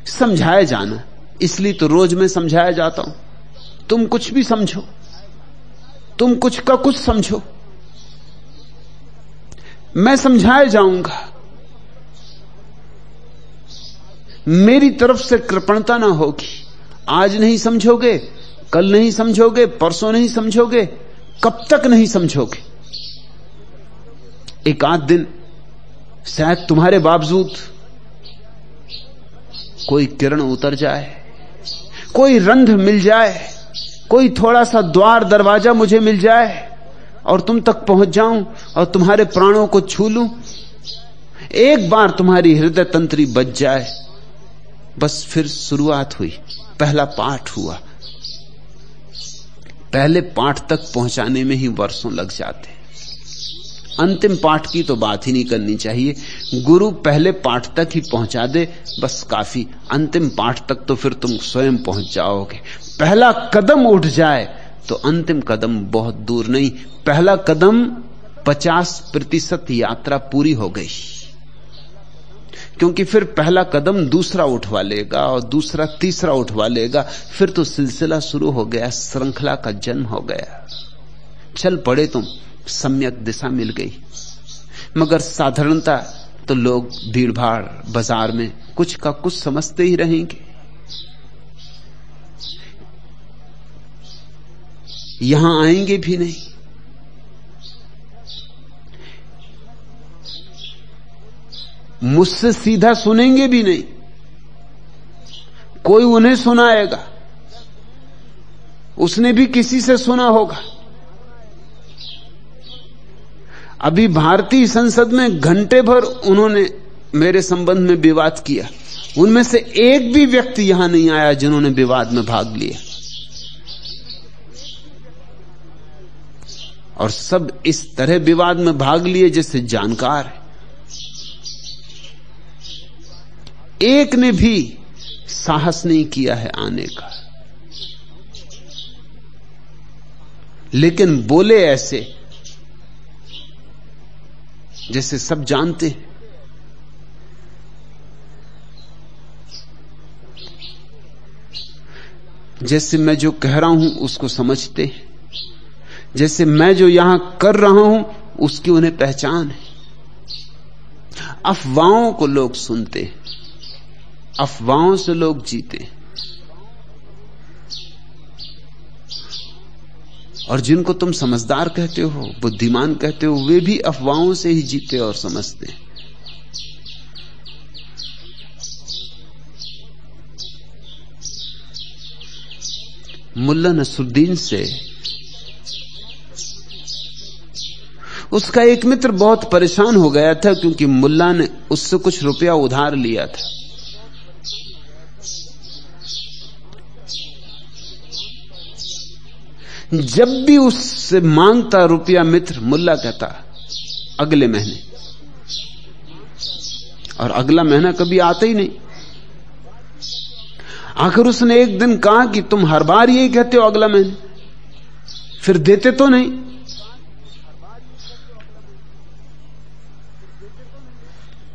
Speaker 1: समझाया जाना। इसलिए तो रोज मैं समझाया जाता हूं, तुम कुछ भी समझो, तुम कुछ का कुछ समझो, मैं समझाया जाऊंगा। मेरी तरफ से कृपणता ना होगी। आज नहीं समझोगे, कल नहीं समझोगे, परसों नहीं समझोगे, कब तक नहीं समझोगे। एक आध दिन शायद तुम्हारे बावजूद कोई किरण उतर जाए, कोई रंध्र मिल जाए, कोई थोड़ा सा द्वार दरवाजा मुझे मिल जाए और तुम तक पहुंच जाऊं और तुम्हारे प्राणों को छू लूं। एक बार तुम्हारी हृदय तंत्री बज जाए, बस फिर शुरुआत हुई, पहला पाठ हुआ। पहले पाठ तक पहुंचाने में ही वर्षों लग जाते। अंतिम पाठ की तो बात ही नहीं करनी चाहिए। गुरु पहले पाठ तक ही पहुंचा दे, बस काफी। अंतिम पाठ तक तो फिर तुम स्वयं पहुंच जाओगे। पहला कदम उठ जाए तो अंतिम कदम बहुत दूर नहीं। पहला कदम 50% यात्रा पूरी हो गई, क्योंकि फिर पहला कदम दूसरा उठवा लेगा और दूसरा तीसरा उठवा लेगा। फिर तो सिलसिला शुरू हो गया, श्रृंखला का जन्म हो गया। चल पड़े तुम, सम्यक दिशा मिल गई। मगर साधारणता तो लोग भीड़ भाड़ बाजार में कुछ का कुछ समझते ही रहेंगे। यहां आएंगे भी नहीं। मुझसे सीधा सुनेंगे भी नहीं, कोई उन्हें सुनाएगा, उसने भी किसी से सुना होगा। अभी भारतीय संसद में घंटे भर उन्होंने मेरे संबंध में विवाद किया। उनमें से एक भी व्यक्ति यहां नहीं आया जिन्होंने विवाद में भाग लिया, और सब इस तरह विवाद में भाग लिए जैसे जानकार है। एक ने भी साहस नहीं किया है आने का, लेकिन बोले ऐसे जैसे सब जानते हैं। जैसे मैं जो कह रहा हूं उसको समझते हैं, जैसे मैं जो यहां कर रहा हूं उसकी उन्हें पहचान है। अफवाहों को लोग सुनते हैं, अफवाहों से लोग जीते, और जिनको तुम समझदार कहते हो, बुद्धिमान कहते हो, वे भी अफवाहों से ही जीते और समझते हैं। मुल्ला नसरुद्दीन से उसका एक मित्र बहुत परेशान हो गया था, क्योंकि मुल्ला ने उससे कुछ रुपया उधार लिया था। जब भी उससे मांगता रुपया मित्र, मुल्ला कहता अगले महीने, और अगला महीना कभी आता ही नहीं। आखिर उसने एक दिन कहा कि तुम हर बार यही कहते हो अगला महीने, फिर देते तो नहीं।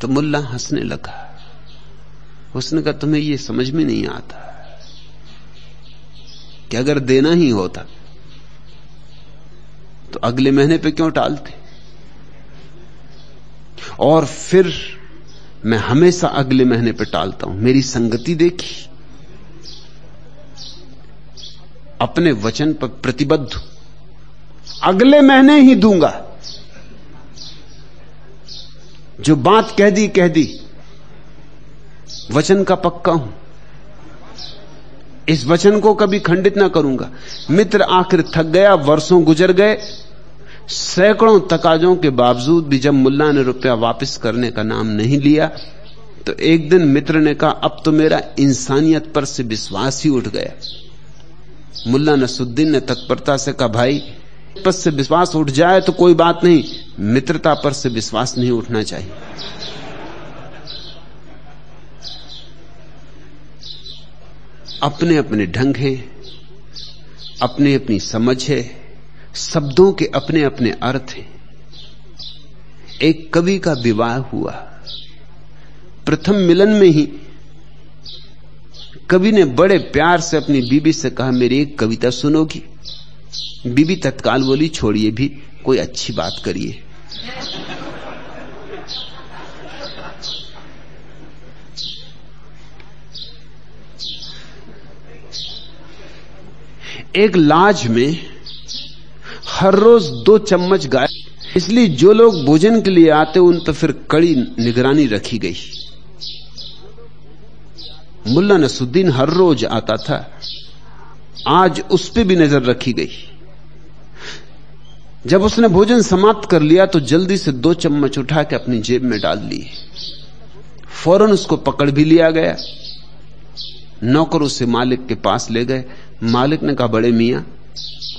Speaker 1: तो मुल्ला हंसने लगा। उसने कहा तुम्हें यह समझ में नहीं आता कि अगर देना ही होता तो अगले महीने पे क्यों टालते। और फिर मैं हमेशा अगले महीने पे टालता हूं। मेरी संगति देखी, अपने वचन पर प्रतिबद्ध, अगले महीने ही दूंगा। जो बात कह दी कह दी, वचन का पक्का हूं, इस वचन को कभी खंडित ना करूंगा। मित्र आखिर थक गया, वर्षों गुजर गए, सैकड़ों तकाजों के बावजूद भी जब मुल्ला ने रुपया वापस करने का नाम नहीं लिया, तो एक दिन मित्र ने कहा अब तो मेरा इंसानियत पर से विश्वास ही उठ गया। मुल्ला नसरुद्दीन ने तत्परता से कहा भाई, पर से विश्वास उठ जाए तो कोई बात नहीं, मित्रता पर से विश्वास नहीं उठना चाहिए। अपने अपने ढंग हैं, अपनी अपनी समझ है, शब्दों के अपने अपने अर्थ हैं। एक कवि का विवाह हुआ, प्रथम मिलन में ही कवि ने बड़े प्यार से अपनी बीबी से कहा, मेरी एक कविता सुनोगी? बीबी तत्काल बोली, छोड़िए भी, कोई अच्छी बात करिए। एक लाज में हर रोज 2 चम्मच गाय, इसलिए जो लोग भोजन के लिए आते उन पर फिर कड़ी निगरानी रखी गई। मुल्ला नसरुद्दीन हर रोज आता था, आज उस पर भी नजर रखी गई। जब उसने भोजन समाप्त कर लिया तो जल्दी से 2 चम्मच उठा के अपनी जेब में डाल लिए। फौरन उसको पकड़ भी लिया गया। नौकर उसे मालिक के पास ले गए। मालिक ने कहा, बड़े मियां,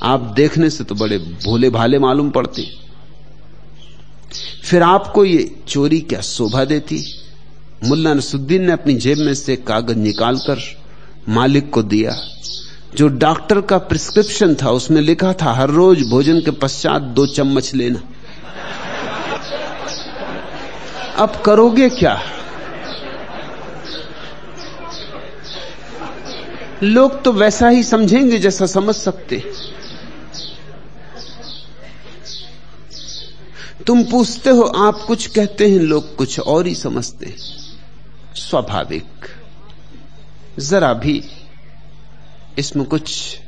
Speaker 1: आप देखने से तो बड़े भोले भाले मालूम पड़ते, फिर आपको ये चोरी क्या शोभा देती? मुल्ला नसरुद्दीन ने अपनी जेब में से कागज निकालकर मालिक को दिया। जो डॉक्टर का प्रिस्क्रिप्शन था उसमें लिखा था, हर रोज भोजन के पश्चात 2 चम्मच लेना। अब करोगे क्या? लोग तो वैसा ही समझेंगे जैसा समझ सकते। तुम पूछते हो, आप कुछ कहते हैं, लोग कुछ और ही समझते। स्वाभाविक, जरा भी इसमें कुछ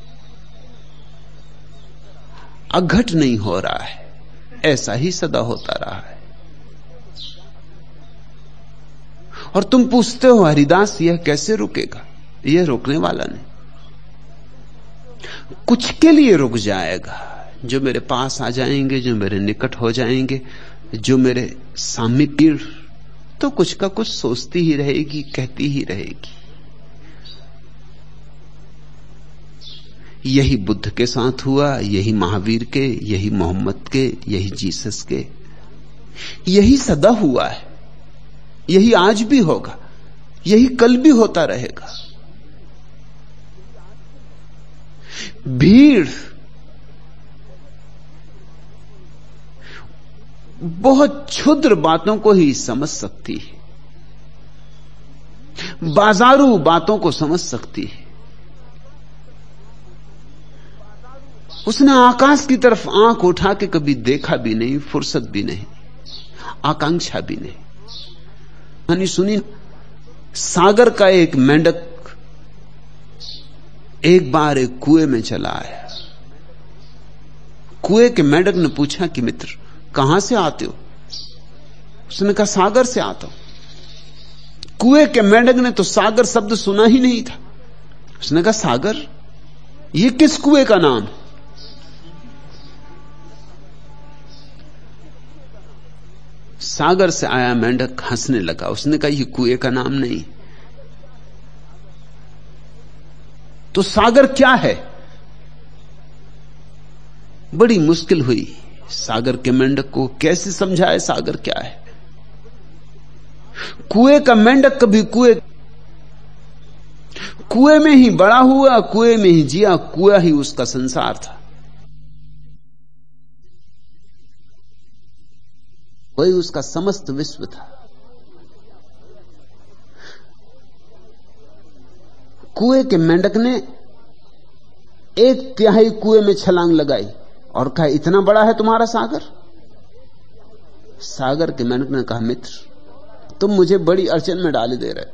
Speaker 1: अघट नहीं हो रहा है, ऐसा ही सदा होता रहा है। और तुम पूछते हो, हरिदास यह कैसे रुकेगा? यह रोकने वाला नहीं, कुछ के लिए रुक जाएगा। जो मेरे पास आ जाएंगे, जो मेरे निकट हो जाएंगे, जो मेरे सामीप्य, तो कुछ का कुछ सोचती ही रहेगी, कहती ही रहेगी। यही बुद्ध के साथ हुआ, यही महावीर के, यही मोहम्मद के, यही जीसस के, यही सदा हुआ है, यही आज भी होगा, यही कल भी होता रहेगा। भीड़ बहुत क्षुद्र बातों को ही समझ सकती है, बाजारू बातों को समझ सकती है। उसने आकाश की तरफ आंख उठा के कभी देखा भी नहीं, फुर्सत भी नहीं, आकांक्षा भी नहीं। यानी सुनी, सागर का एक मेंढक एक बार एक कुएं में चला आया। कुएं के मेंढक ने पूछा कि मित्र, कहां से आते हो? उसने कहा, सागर से आता हूं। कुएं के मेंढक ने तो सागर शब्द सुना ही नहीं था। उसने कहा, सागर? ये किस कुएं का नाम? सागर से आया मेंढक हंसने लगा। उसने कहा, ये कुएं का नाम नहीं। तो सागर क्या है? बड़ी मुश्किल हुई सागर के मेंढक को, कैसे समझाए सागर क्या है। कुएं का मेंढक कभी कुएं में ही बड़ा हुआ, कुएं में ही जिया, कुआं ही उसका संसार था। वही उसका समस्त विश्व था। कुएं के मेंढक ने 1/3 कुएं में छलांग लगाई और कहा, इतना बड़ा है तुम्हारा सागर? सागर के मेंढक ने कहा, मित्र तुम मुझे बड़ी अड़चन में डाल दे रहे।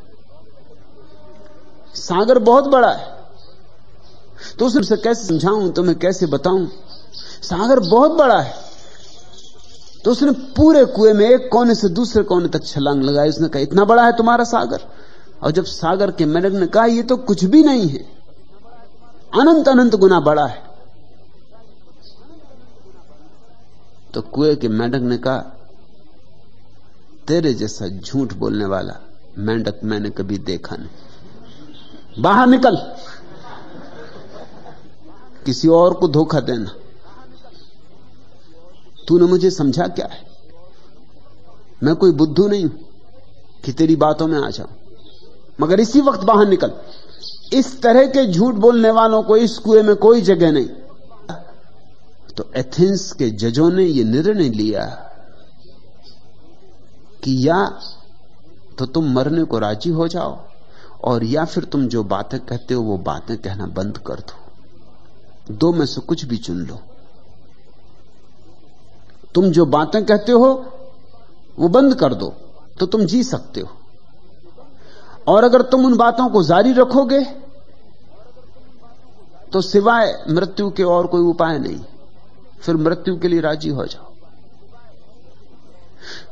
Speaker 1: सागर बहुत बड़ा है, तो उससे कैसे समझाऊं, तुम्हें कैसे बताऊं? सागर बहुत बड़ा है। तो उसने पूरे कुएं में एक कोने से दूसरे कोने तक छलांग लगाई। उसने कहा, इतना बड़ा है तुम्हारा सागर? और जब सागर के मेंढक ने कहा, ये तो कुछ भी नहीं है, अनंत अनंत गुना बड़ा है, तो कुएं के मेंढक ने कहा, तेरे जैसा झूठ बोलने वाला मेंढक मैंने कभी देखा नहीं। बाहर निकल, किसी और को धोखा देना। तूने मुझे समझा क्या है? मैं कोई बुद्धू नहीं हूं कि तेरी बातों में आ जाऊं, मगर इसी वक्त बाहर निकल। इस तरह के झूठ बोलने वालों को इस कुएं में कोई जगह नहीं। तो एथेंस के जजों ने यह निर्णय लिया कि या तो तुम मरने को राजी हो जाओ और या फिर तुम जो बातें कहते हो वो बातें कहना बंद कर दो। दो में से कुछ भी चुन लो। तुम जो बातें कहते हो वो बंद कर दो तो तुम जी सकते हो, और अगर तुम उन बातों को जारी रखोगे तो सिवाय मृत्यु के और कोई उपाय नहीं। फिर मृत्यु के लिए राजी हो जाओ।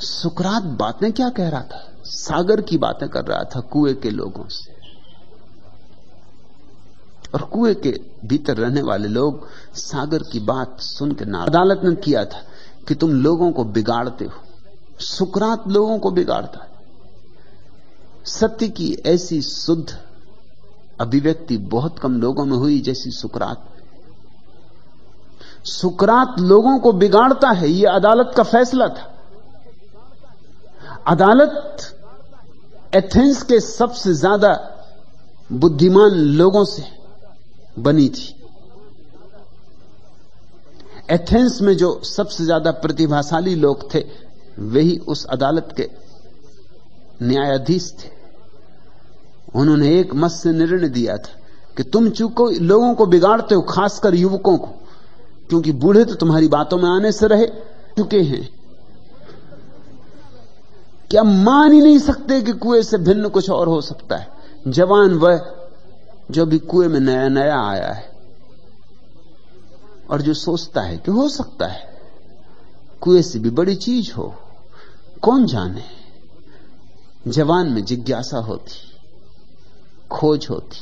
Speaker 1: सुकरात बातें क्या कह रहा था? सागर की बातें कर रहा था कुएं के लोगों से, और कुएं के भीतर रहने वाले लोग सागर की बात सुनकर ना अदालत ने किया था कि तुम लोगों को बिगाड़ते हो। सुकरात लोगों को बिगाड़ता है। सत्य की ऐसी शुद्ध अभिव्यक्ति बहुत कम लोगों में हुई जैसी सुकरात। सुकरात लोगों को बिगाड़ता है, यह अदालत का फैसला था। अदालत एथेंस के सबसे ज्यादा बुद्धिमान लोगों से बनी थी। एथेंस में जो सबसे ज्यादा प्रतिभाशाली लोग थे वही उस अदालत के न्यायाधीश थे। उन्होंने एक मत से निर्णय दिया था कि तुम चूको लोगों को बिगाड़ते हो, खासकर युवकों को, क्योंकि बूढ़े तो तुम्हारी बातों में आने से रहे चुके हैं। क्या मान ही नहीं सकते कि कुएं से भिन्न कुछ और हो सकता है। जवान वह जो भी कुएं में नया नया आया है और जो सोचता है कि हो सकता है कुएं से भी बड़ी चीज हो, कौन जाने। जवान में जिज्ञासा होती, खोज होती,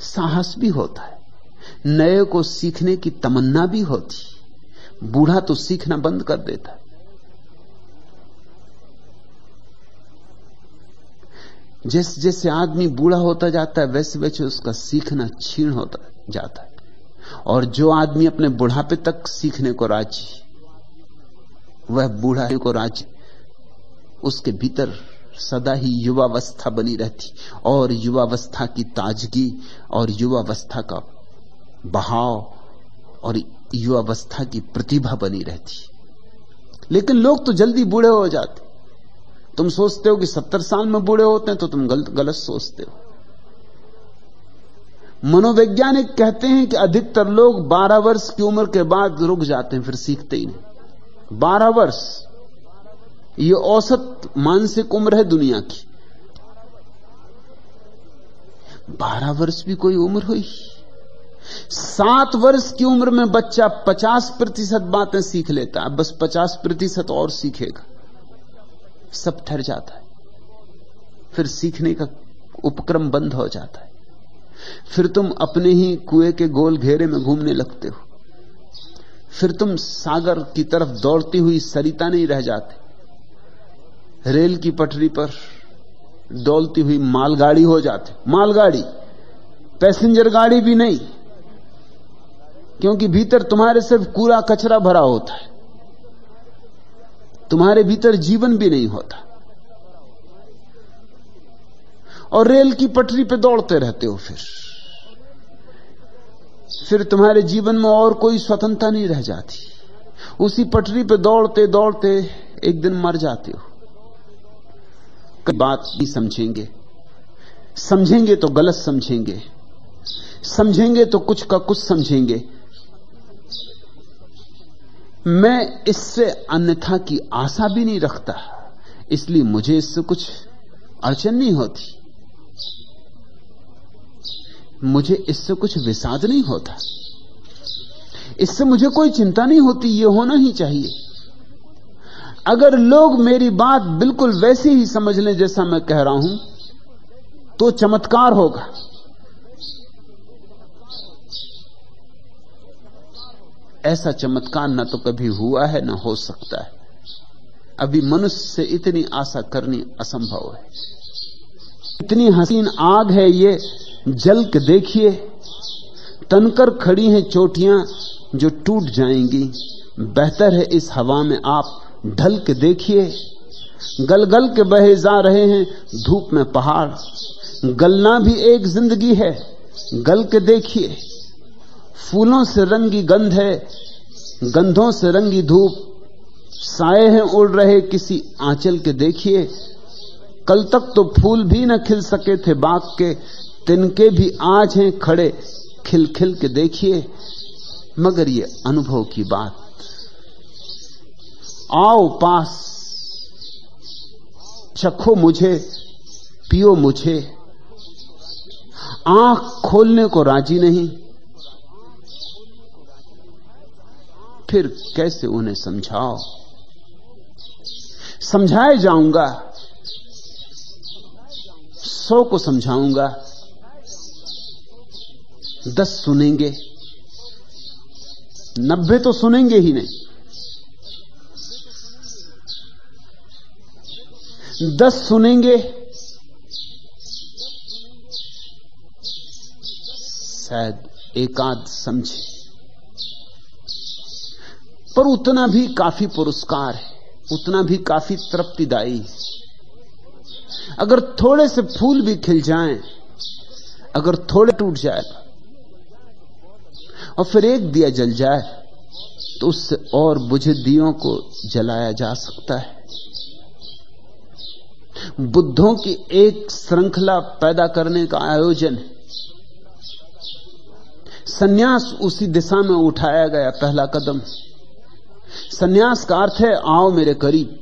Speaker 1: साहस भी होता है, नए को सीखने की तमन्ना भी होती। बूढ़ा तो सीखना बंद कर देता है। जैसे जैसे आदमी बूढ़ा होता जाता है वैसे वैसे उसका सीखना क्षीण होता जाता है, और जो आदमी अपने बुढ़ापे तक सीखने को राजी, वह बूढ़ापे को राजी, उसके भीतर सदा ही युवावस्था बनी रहती, और युवावस्था की ताजगी और युवावस्था का बहाव और युवावस्था की प्रतिभा बनी रहती। लेकिन लोग तो जल्दी बूढ़े हो जाते। तुम सोचते हो कि 70 साल में बूढ़े होते हैं तो तुम गलत सोचते हो। मनोवैज्ञानिक कहते हैं कि अधिकतर लोग 12 वर्ष की उम्र के बाद रुक जाते हैं, फिर सीखते ही नहीं। 12 वर्ष ये औसत मानसिक उम्र है दुनिया की। 12 वर्ष भी कोई उम्र हुई? 7 वर्ष की उम्र में बच्चा 50% बातें सीख लेता है, बस 50% और सीखेगा, सब ठहर जाता है। फिर सीखने का उपक्रम बंद हो जाता है। फिर तुम अपने ही कुएं के गोल घेरे में घूमने लगते हो। फिर तुम सागर की तरफ दौड़ती हुई सरिता नहीं रह जाते, रेल की पटरी पर दौड़ती हुई मालगाड़ी हो जाते। मालगाड़ी, पैसेंजर गाड़ी भी नहीं, क्योंकि भीतर तुम्हारे सिर्फ कूड़ा कचरा भरा होता है, तुम्हारे भीतर जीवन भी नहीं होता, और रेल की पटरी पे दौड़ते रहते हो। फिर तुम्हारे जीवन में और कोई स्वतंत्रता नहीं रह जाती। उसी पटरी पे दौड़ते दौड़ते एक दिन मर जाते हो। बात भी समझेंगे तो गलत समझेंगे, समझेंगे तो कुछ का कुछ समझेंगे। मैं इससे अन्यथा की आशा भी नहीं रखता, इसलिए मुझे इससे कुछ अड़चन नहीं होती, मुझे इससे कुछ विषाद नहीं होता, इससे मुझे कोई चिंता नहीं होती। ये होना ही चाहिए। अगर लोग मेरी बात बिल्कुल वैसे ही समझ लें जैसा मैं कह रहा हूं तो चमत्कार होगा। ऐसा चमत्कार न तो कभी हुआ है न हो सकता है। अभी मनुष्य से इतनी आशा करनी असंभव है। इतनी हसीन आग है ये, जल के देखिए, तनकर खड़ी हैं चोटियां जो टूट जाएंगी। बेहतर है इस हवा में आप ढल के देखिए, गल गल के बहे जा रहे हैं धूप में पहाड़।
Speaker 2: गलना भी एक जिंदगी है, गल के देखिए। फूलों से रंगी गंध है, गंधों से रंगी धूप, साए हैं उड़ रहे किसी आंचल के देखिए। कल तक तो फूल भी न खिल सके थे बाग के, तिनके भी आज हैं खड़े खिल खिल के देखिए। मगर ये अनुभव की बात, आओ पास, चखो मुझे, पियो मुझे। आंख खोलने को राजी नहीं, फिर कैसे उन्हें समझाओ? समझाए जाऊंगा, 100 को समझाऊंगा, 10 सुनेंगे, 90 तो सुनेंगे ही नहीं। 10 सुनेंगे, शायद एकाध समझे, पर उतना भी काफी पुरस्कार है, उतना भी काफी तृप्तिदायी है। अगर थोड़े से फूल भी खिल जाएं, अगर थोड़े टूट जाए और फिर एक दिया जल जाए, तो उससे और बुझे दियों को जलाया जा सकता है। बुद्धों की एक श्रृंखला पैदा करने का आयोजन है। सन्यास उसी दिशा में उठाया गया पहला कदम। सन्यास का अर्थ है आओ मेरे करीब।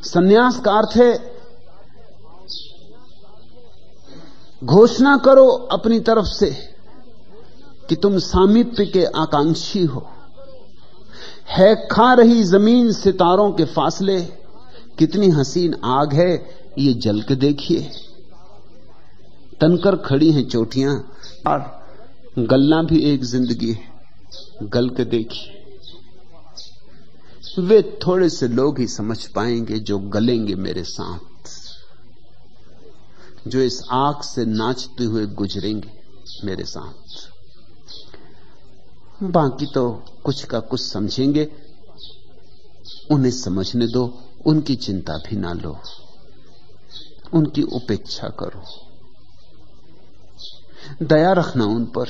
Speaker 2: सन्यास का अर्थ है घोषणा करो अपनी तरफ से कि तुम सामीप्य के आकांक्षी हो। है खा रही जमीन सितारों के फासले, कितनी हसीन आग है ये जल के देखिए। तनकर खड़ी हैं चोटियां, और गलना भी एक जिंदगी है, गल के देखिए। वे थोड़े से लोग ही समझ पाएंगे जो गलेंगे मेरे साथ, जो इस आग से नाचते हुए गुजरेंगे मेरे साथ। बाकी तो कुछ का कुछ समझेंगे, उन्हें समझने दो, उनकी चिंता भी ना लो, उनकी उपेक्षा करो, दया रखना उन पर,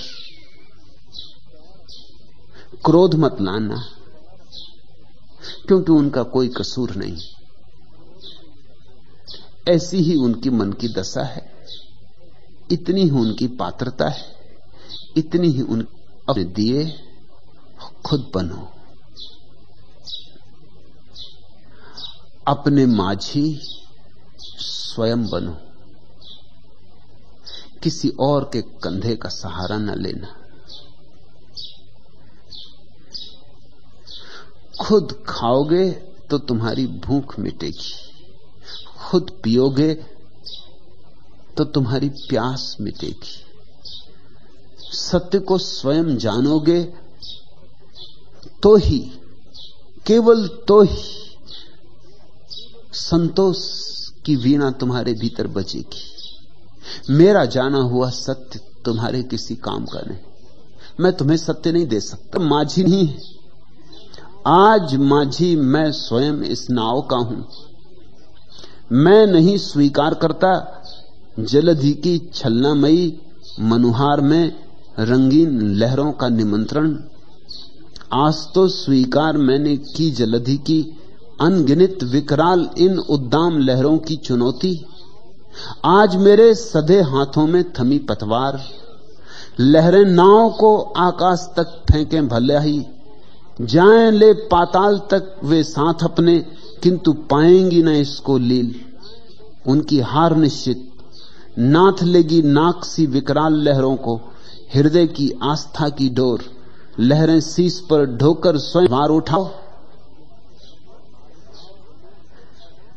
Speaker 2: क्रोध मत लाना, क्योंकि उनका कोई कसूर नहीं। ऐसी ही उनकी मन की दशा है, इतनी ही उनकी पात्रता है, इतनी ही उन अपने दिए खुद बनो। अपने माझी स्वयं बनो, किसी और के कंधे का सहारा न लेना। खुद खाओगे तो तुम्हारी भूख मिटेगी, खुद पियोगे तो तुम्हारी प्यास मिटेगी। सत्य को स्वयं जानोगे तो ही, केवल तो ही संतोष की वीणा तुम्हारे भीतर बजेगी। मेरा जाना हुआ सत्य तुम्हारे किसी काम का नहीं, मैं तुम्हें सत्य नहीं दे सकता। माझी नहीं है आज, माझी मैं स्वयं इस नाव का हूं। मैं नहीं स्वीकार करता जलधि की छलनामयी मनुहार में रंगीन लहरों का निमंत्रण। आज तो स्वीकार मैंने की जलधि की अनगिनत विकराल इन उद्दाम लहरों की चुनौती। आज मेरे सधे हाथों में थमी पतवार, लहरें नाव को आकाश तक फेंकें भले ही, जाएं ले पाताल तक वे साथ अपने, किंतु पाएंगी न इसको लील। उनकी हार निश्चित, नाथ लेगी नाक सी विकराल लहरों को, हृदय की आस्था की डोर। लहरें शीश पर ढोकर स्वयं वार उठाओ,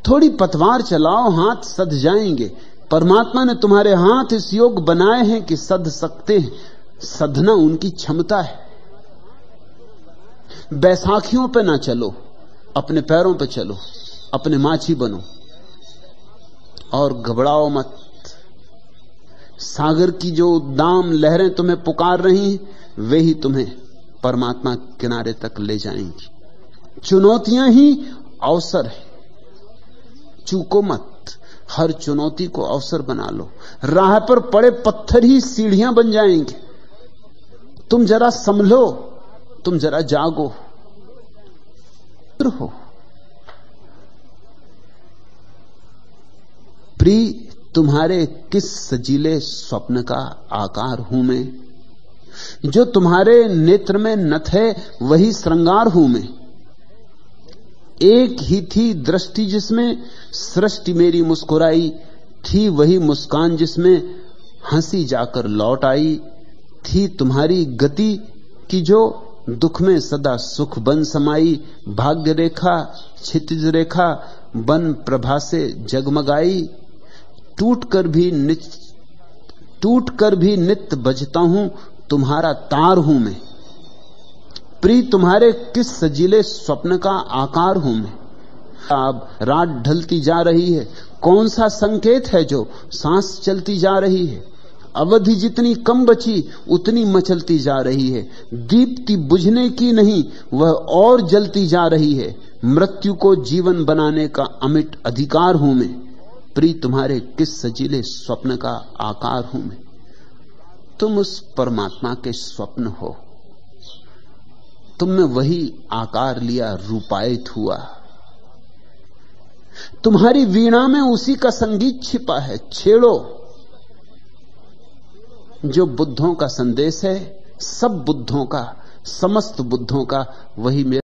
Speaker 2: थोड़ी पतवार चलाओ, हाथ सध जाएंगे। परमात्मा ने तुम्हारे हाथ इस योग बनाए हैं कि सध सकते हैं, सधना उनकी क्षमता है। बैसाखियों पे ना चलो, अपने पैरों पे चलो, अपने माझी बनो और घबराओ मत। सागर की जो उद्दाम लहरें तुम्हें पुकार रही हैं, वे ही तुम्हें परमात्मा किनारे तक ले जाएंगी। चुनौतियां ही अवसर है, चूको मत। हर चुनौती को अवसर बना लो। राह पर पड़े पत्थर ही सीढ़ियां बन जाएंगे। तुम जरा संभलो, तुम जरा जागो, हो। प्रिय, तुम्हारे किस सजीले स्वप्न का आकार हूं मैं, जो तुम्हारे नेत्र में नथ है वही श्रृंगार हूं मैं। एक ही थी दृष्टि जिसमें सृष्टि मेरी मुस्कुराई, थी वही मुस्कान जिसमें हंसी जाकर लौट आई। थी तुम्हारी गति की जो दुख में सदा सुख बन समाई, भाग्य रेखा क्षितिज रेखा बन प्रभा से जगमगाई। टूट कर भी नित्य बजता हूं, तुम्हारा तार हूं मैं। प्रिय, तुम्हारे किस सजीले स्वप्न का आकार हूं मैं। अब रात ढलती जा रही है, कौन सा संकेत है जो सांस चलती जा रही है। अवधि जितनी कम बची उतनी मचलती जा रही है। दीप्ति बुझने की नहीं, वह और जलती जा रही है। मृत्यु को जीवन बनाने का अमिट अधिकार हूं मैं। प्रिय, तुम्हारे किस सजीले स्वप्न का आकार हूं मैं। तुम उस परमात्मा के स्वप्न हो। तुमने वही आकार लिया, रूपायित हुआ। तुम्हारी वीणा में उसी का संगीत छिपा है। छेड़ो। जो बुद्धों का संदेश है, सब बुद्धों का, समस्त बुद्धों का, वही मेरा